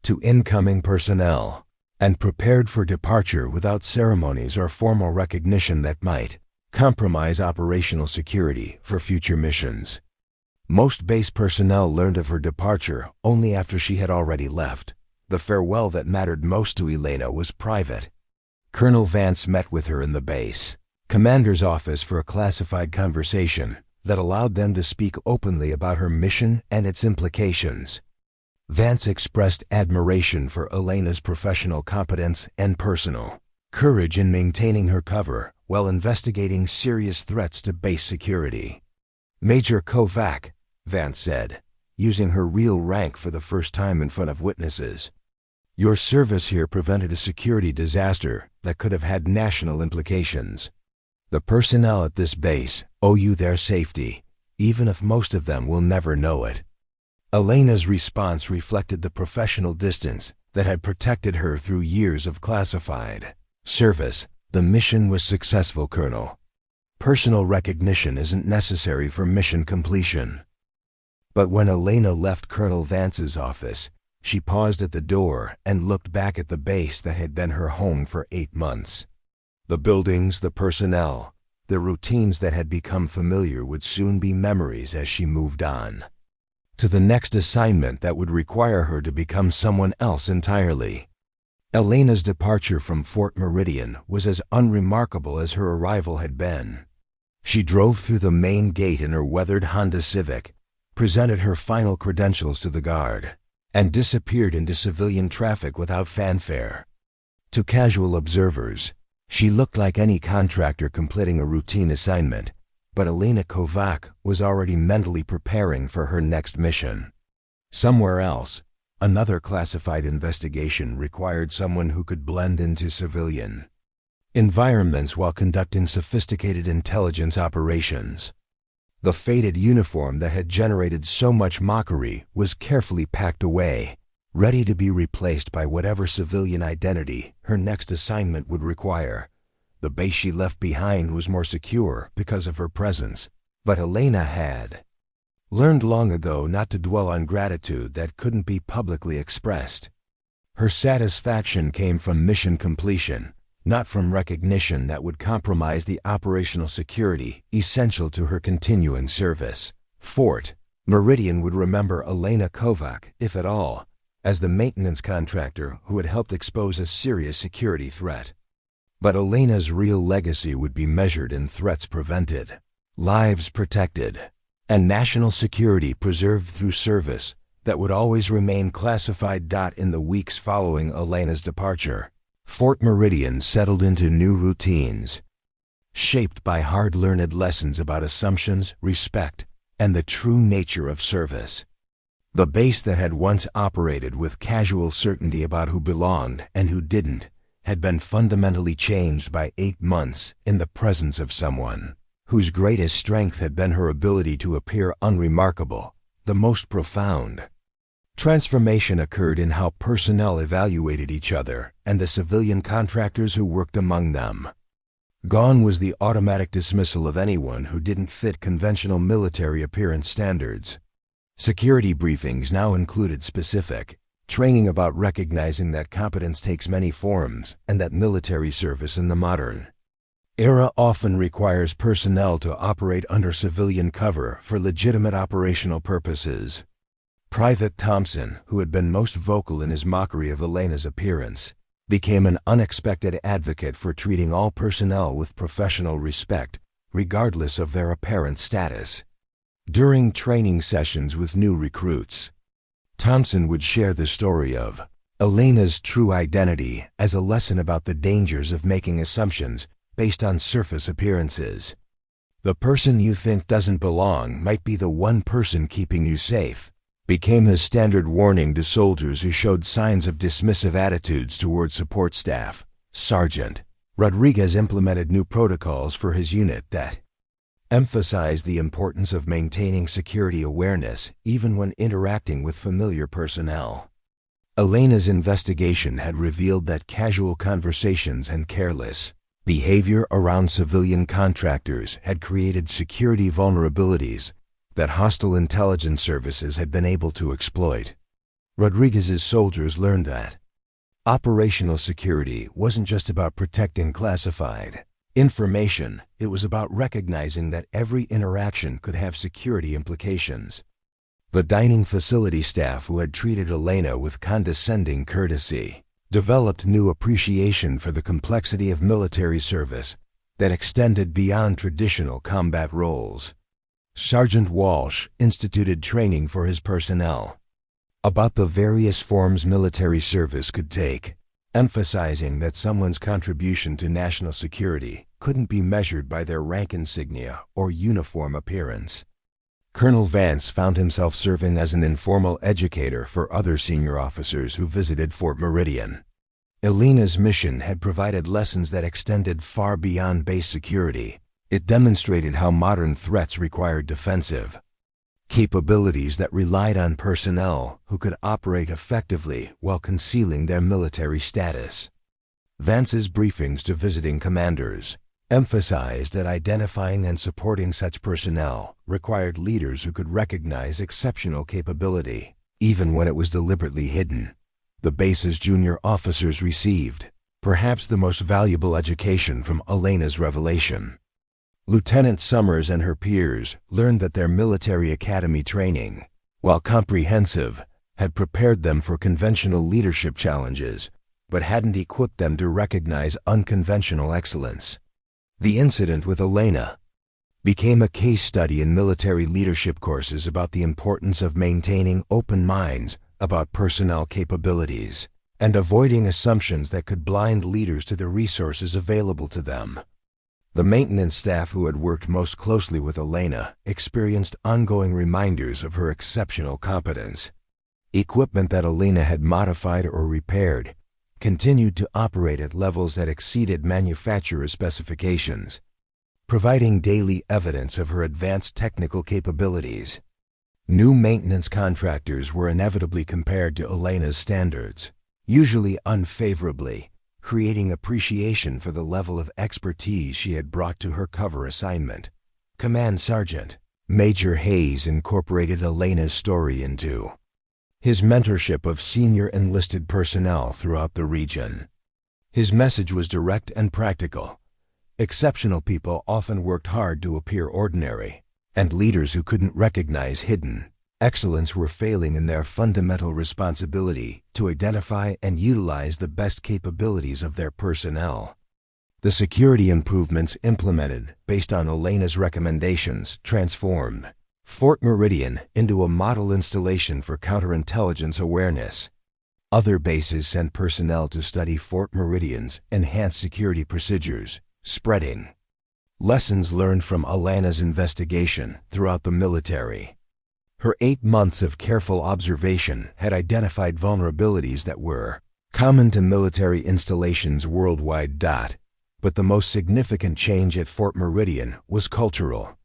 to incoming personnel, and prepared for departure without ceremonies or formal recognition that might compromise operational security for future missions. Most base personnel learned of her departure only after she had already left. The farewell that mattered most to Elena was private. Colonel Vance met with her in the base commander's office for a classified conversation that allowed them to speak openly about her mission and its implications. Vance expressed admiration for Elena's professional competence and personal courage in maintaining her cover while investigating serious threats to base security. "Major Kovac," Vance said, using her real rank for the first time in front of witnesses, "your service here prevented a security disaster that could have had national implications. The personnel at this base owe you their safety, even if most of them will never know it." Elena's response reflected the professional distance that had protected her through years of classified service. "The mission was successful, Colonel. Personal recognition isn't necessary for mission completion." But when Elena left Colonel Vance's office, she paused at the door and looked back at the base that had been her home for 8 months. The buildings, the personnel, the routines that had become familiar would soon be memories as she moved on to the next assignment that would require her to become someone else entirely. Elena's departure from Fort Meridian was as unremarkable as her arrival had been. She drove through the main gate in her weathered Honda Civic, presented her final credentials to the guard, and disappeared into civilian traffic without fanfare. To casual observers, she looked like any contractor completing a routine assignment, but Elena Kovac was already mentally preparing for her next mission. Somewhere else, another classified investigation required someone who could blend into civilian environments while conducting sophisticated intelligence operations. The faded uniform that had generated so much mockery was carefully packed away, ready to be replaced by whatever civilian identity her next assignment would require. The base she left behind was more secure because of her presence, but Elena had learned long ago not to dwell on gratitude that couldn't be publicly expressed. Her satisfaction came from mission completion, not from recognition that would compromise the operational security essential to her continuing service. Fort Meridian would remember Elena Kovac, if at all, as the maintenance contractor who had helped expose a serious security threat. But Elena's real legacy would be measured in threats prevented, lives protected, and national security preserved through service that would always remain classified. In the weeks following Elena's departure, Fort Meridian settled into new routines, shaped by hard-learned lessons about assumptions, respect, and the true nature of service. The base that had once operated with casual certainty about who belonged and who didn't had been fundamentally changed by 8 months in the presence of someone whose greatest strength had been her ability to appear unremarkable. The most profound transformation occurred in how personnel evaluated each other and the civilian contractors who worked among them. Gone was the automatic dismissal of anyone who didn't fit conventional military appearance standards. Security briefings now included specific training about recognizing that competence takes many forms and that military service in the modern era often requires personnel to operate under civilian cover for legitimate operational purposes. Private Thompson, who had been most vocal in his mockery of Elena's appearance, became an unexpected advocate for treating all personnel with professional respect, regardless of their apparent status. During training sessions with new recruits, Thompson would share the story of Elena's true identity as a lesson about the dangers of making assumptions based on surface appearances. "The person you think doesn't belong might be the one person keeping you safe," became his standard warning to soldiers who showed signs of dismissive attitudes toward support staff. Sergeant Rodriguez implemented new protocols for his unit that emphasized the importance of maintaining security awareness even when interacting with familiar personnel. Elena's investigation had revealed that casual conversations and careless behavior around civilian contractors had created security vulnerabilities that hostile intelligence services had been able to exploit. Rodriguez's soldiers learned that operational security wasn't just about protecting classified information, it was about recognizing that every interaction could have security implications. The dining facility staff, who had treated Elena with condescending courtesy, developed new appreciation for the complexity of military service that extended beyond traditional combat roles. Sergeant Walsh instituted training for his personnel about the various forms military service could take, emphasizing that someone's contribution to national security couldn't be measured by their rank insignia or uniform appearance. Colonel Vance found himself serving as an informal educator for other senior officers who visited Fort Meridian. Elena's mission had provided lessons that extended far beyond base security. It demonstrated how modern threats required defensive capabilities that relied on personnel who could operate effectively while concealing their military status. Vance's briefings to visiting commanders emphasized that identifying and supporting such personnel required leaders who could recognize exceptional capability, even when it was deliberately hidden. The base's junior officers received perhaps the most valuable education from Elena's revelation. Lieutenant Summers and her peers learned that their military academy training, while comprehensive, had prepared them for conventional leadership challenges, but hadn't equipped them to recognize unconventional excellence. The incident with Elena became a case study in military leadership courses about the importance of maintaining open minds about personnel capabilities and avoiding assumptions that could blind leaders to the resources available to them. The maintenance staff who had worked most closely with Elena experienced ongoing reminders of her exceptional competence. Equipment that Elena had modified or repaired continued to operate at levels that exceeded manufacturer specifications, providing daily evidence of her advanced technical capabilities. New maintenance contractors were inevitably compared to Elena's standards, usually unfavorably, creating appreciation for the level of expertise she had brought to her cover assignment. Command Sergeant Major Hayes incorporated Elena's story into his mentorship of senior enlisted personnel throughout the region. His message was direct and practical. Exceptional people often worked hard to appear ordinary, and leaders who couldn't recognize hidden excellence were failing in their fundamental responsibility to identify and utilize the best capabilities of their personnel. The security improvements implemented based on Elena's recommendations transformed Fort Meridian into a model installation for counterintelligence awareness. Other bases sent personnel to study Fort Meridian's enhanced security procedures, spreading lessons learned from Elena's investigation throughout the military. Her 8 months of careful observation had identified vulnerabilities that were common to military installations worldwide. But the most significant change at Fort Meridian was cultural.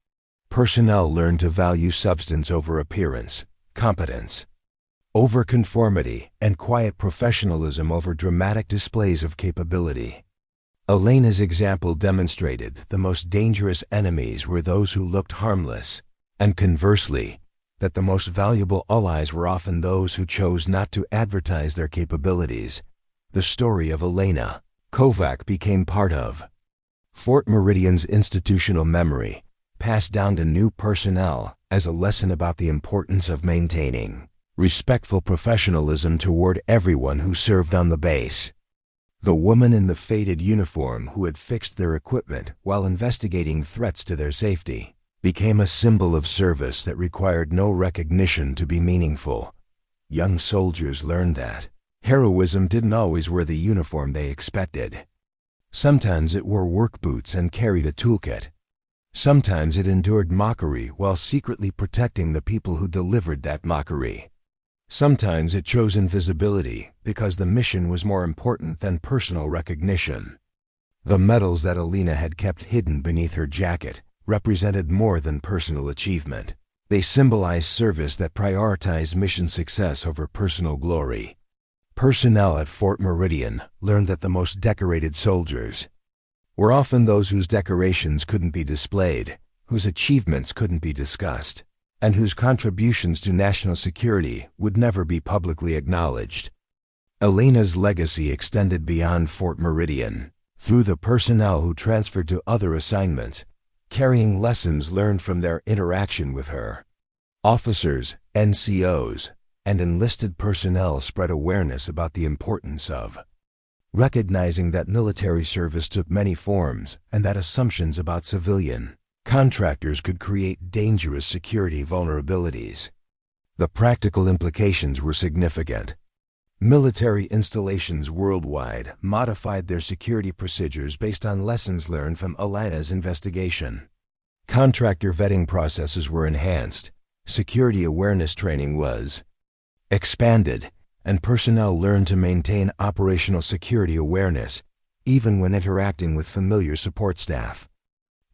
Personnel learned to value substance over appearance, competence over conformity, and quiet professionalism over dramatic displays of capability. Elena's example demonstrated the most dangerous enemies were those who looked harmless, and conversely, that the most valuable allies were often those who chose not to advertise their capabilities. The story of Elena Kovac became part of Fort Meridian's institutional memory, passed down to new personnel as a lesson about the importance of maintaining respectful professionalism toward everyone who served on the base. The woman in the faded uniform who had fixed their equipment while investigating threats to their safety became a symbol of service that required no recognition to be meaningful. Young soldiers learned that heroism didn't always wear the uniform they expected. Sometimes it wore work boots and carried a toolkit. Sometimes it endured mockery while secretly protecting the people who delivered that mockery. Sometimes it chose invisibility because the mission was more important than personal recognition. The medals that Alina had kept hidden beneath her jacket represented more than personal achievement. They symbolized service that prioritized mission success over personal glory. Personnel at Fort Meridian learned that the most decorated soldiers were often those whose decorations couldn't be displayed, whose achievements couldn't be discussed, and whose contributions to national security would never be publicly acknowledged. Alina's legacy extended beyond Fort Meridian, through the personnel who transferred to other assignments, carrying lessons learned from their interaction with her. Officers, NCOs, and enlisted personnel spread awareness about the importance of recognizing that military service took many forms and that assumptions about civilian contractors could create dangerous security vulnerabilities. The practical implications were significant. Military installations worldwide modified their security procedures based on lessons learned from Alina's investigation. Contractor vetting processes were enhanced, security awareness training was expanded, and personnel learned to maintain operational security awareness, even when interacting with familiar support staff.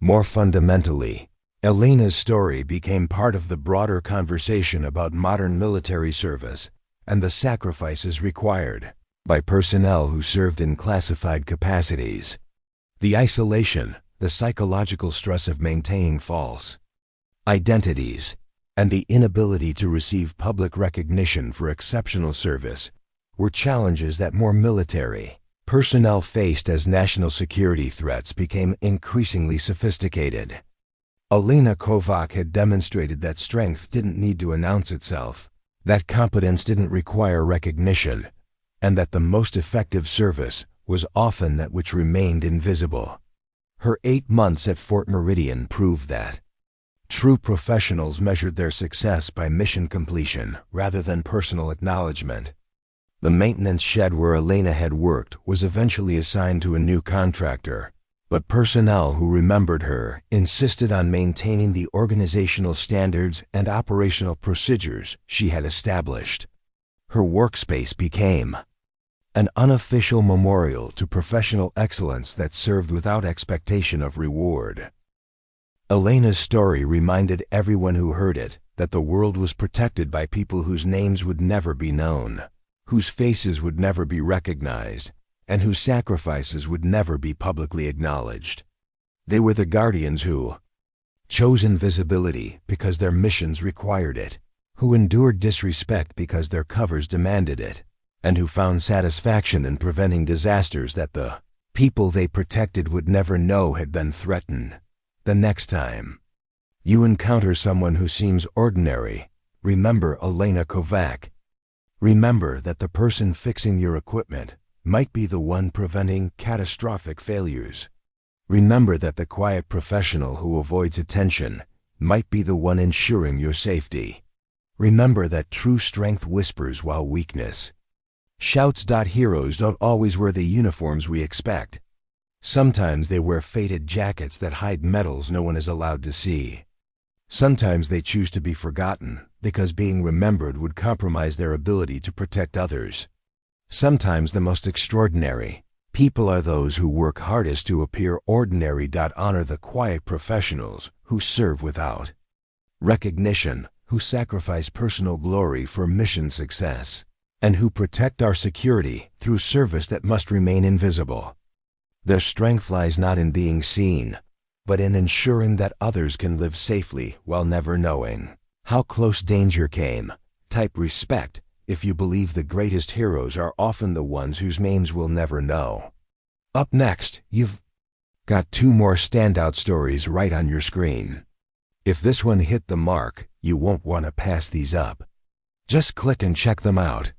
More fundamentally, Alina's story became part of the broader conversation about modern military service and the sacrifices required by personnel who served in classified capacities. The isolation, the psychological stress of maintaining false identities, and the inability to receive public recognition for exceptional service were challenges that more military personnel faced as national security threats became increasingly sophisticated. Alina Kovac had demonstrated that strength didn't need to announce itself, that competence didn't require recognition, and that the most effective service was often that which remained invisible. Her 8 months at Fort Meridian proved that true professionals measured their success by mission completion rather than personal acknowledgement. The maintenance shed where Alina had worked was eventually assigned to a new contractor, but personnel who remembered her insisted on maintaining the organizational standards and operational procedures she had established. Her workspace became an unofficial memorial to professional excellence that served without expectation of reward. Alina's story reminded everyone who heard it that the world was protected by people whose names would never be known, whose faces would never be recognized, and whose sacrifices would never be publicly acknowledged. They were the guardians who chose invisibility because their missions required it, who endured disrespect because their covers demanded it, and who found satisfaction in preventing disasters that the people they protected would never know had been threatened. The next time you encounter someone who seems ordinary, remember Alina Kovac. Remember that the person fixing your equipment might be the one preventing catastrophic failures. Remember that the quiet professional who avoids attention might be the one ensuring your safety. Remember that true strength whispers while weakness shouts. Heroes don't always wear the uniforms we expect. Sometimes they wear faded jackets that hide medals no one is allowed to see. Sometimes they choose to be forgotten because being remembered would compromise their ability to protect others. Sometimes the most extraordinary people are those who work hardest to appear ordinary. Honor the quiet professionals who serve without recognition, who sacrifice personal glory for mission success, and who protect our security through service that must remain invisible. Their strength lies not in being seen, but in ensuring that others can live safely while never knowing how close danger came. Type respect if you believe the greatest heroes are often the ones whose names we'll never know. Up next, you've got 2 more standout stories right on your screen. If this one hit the mark, you won't want to pass these up. Just click and check them out.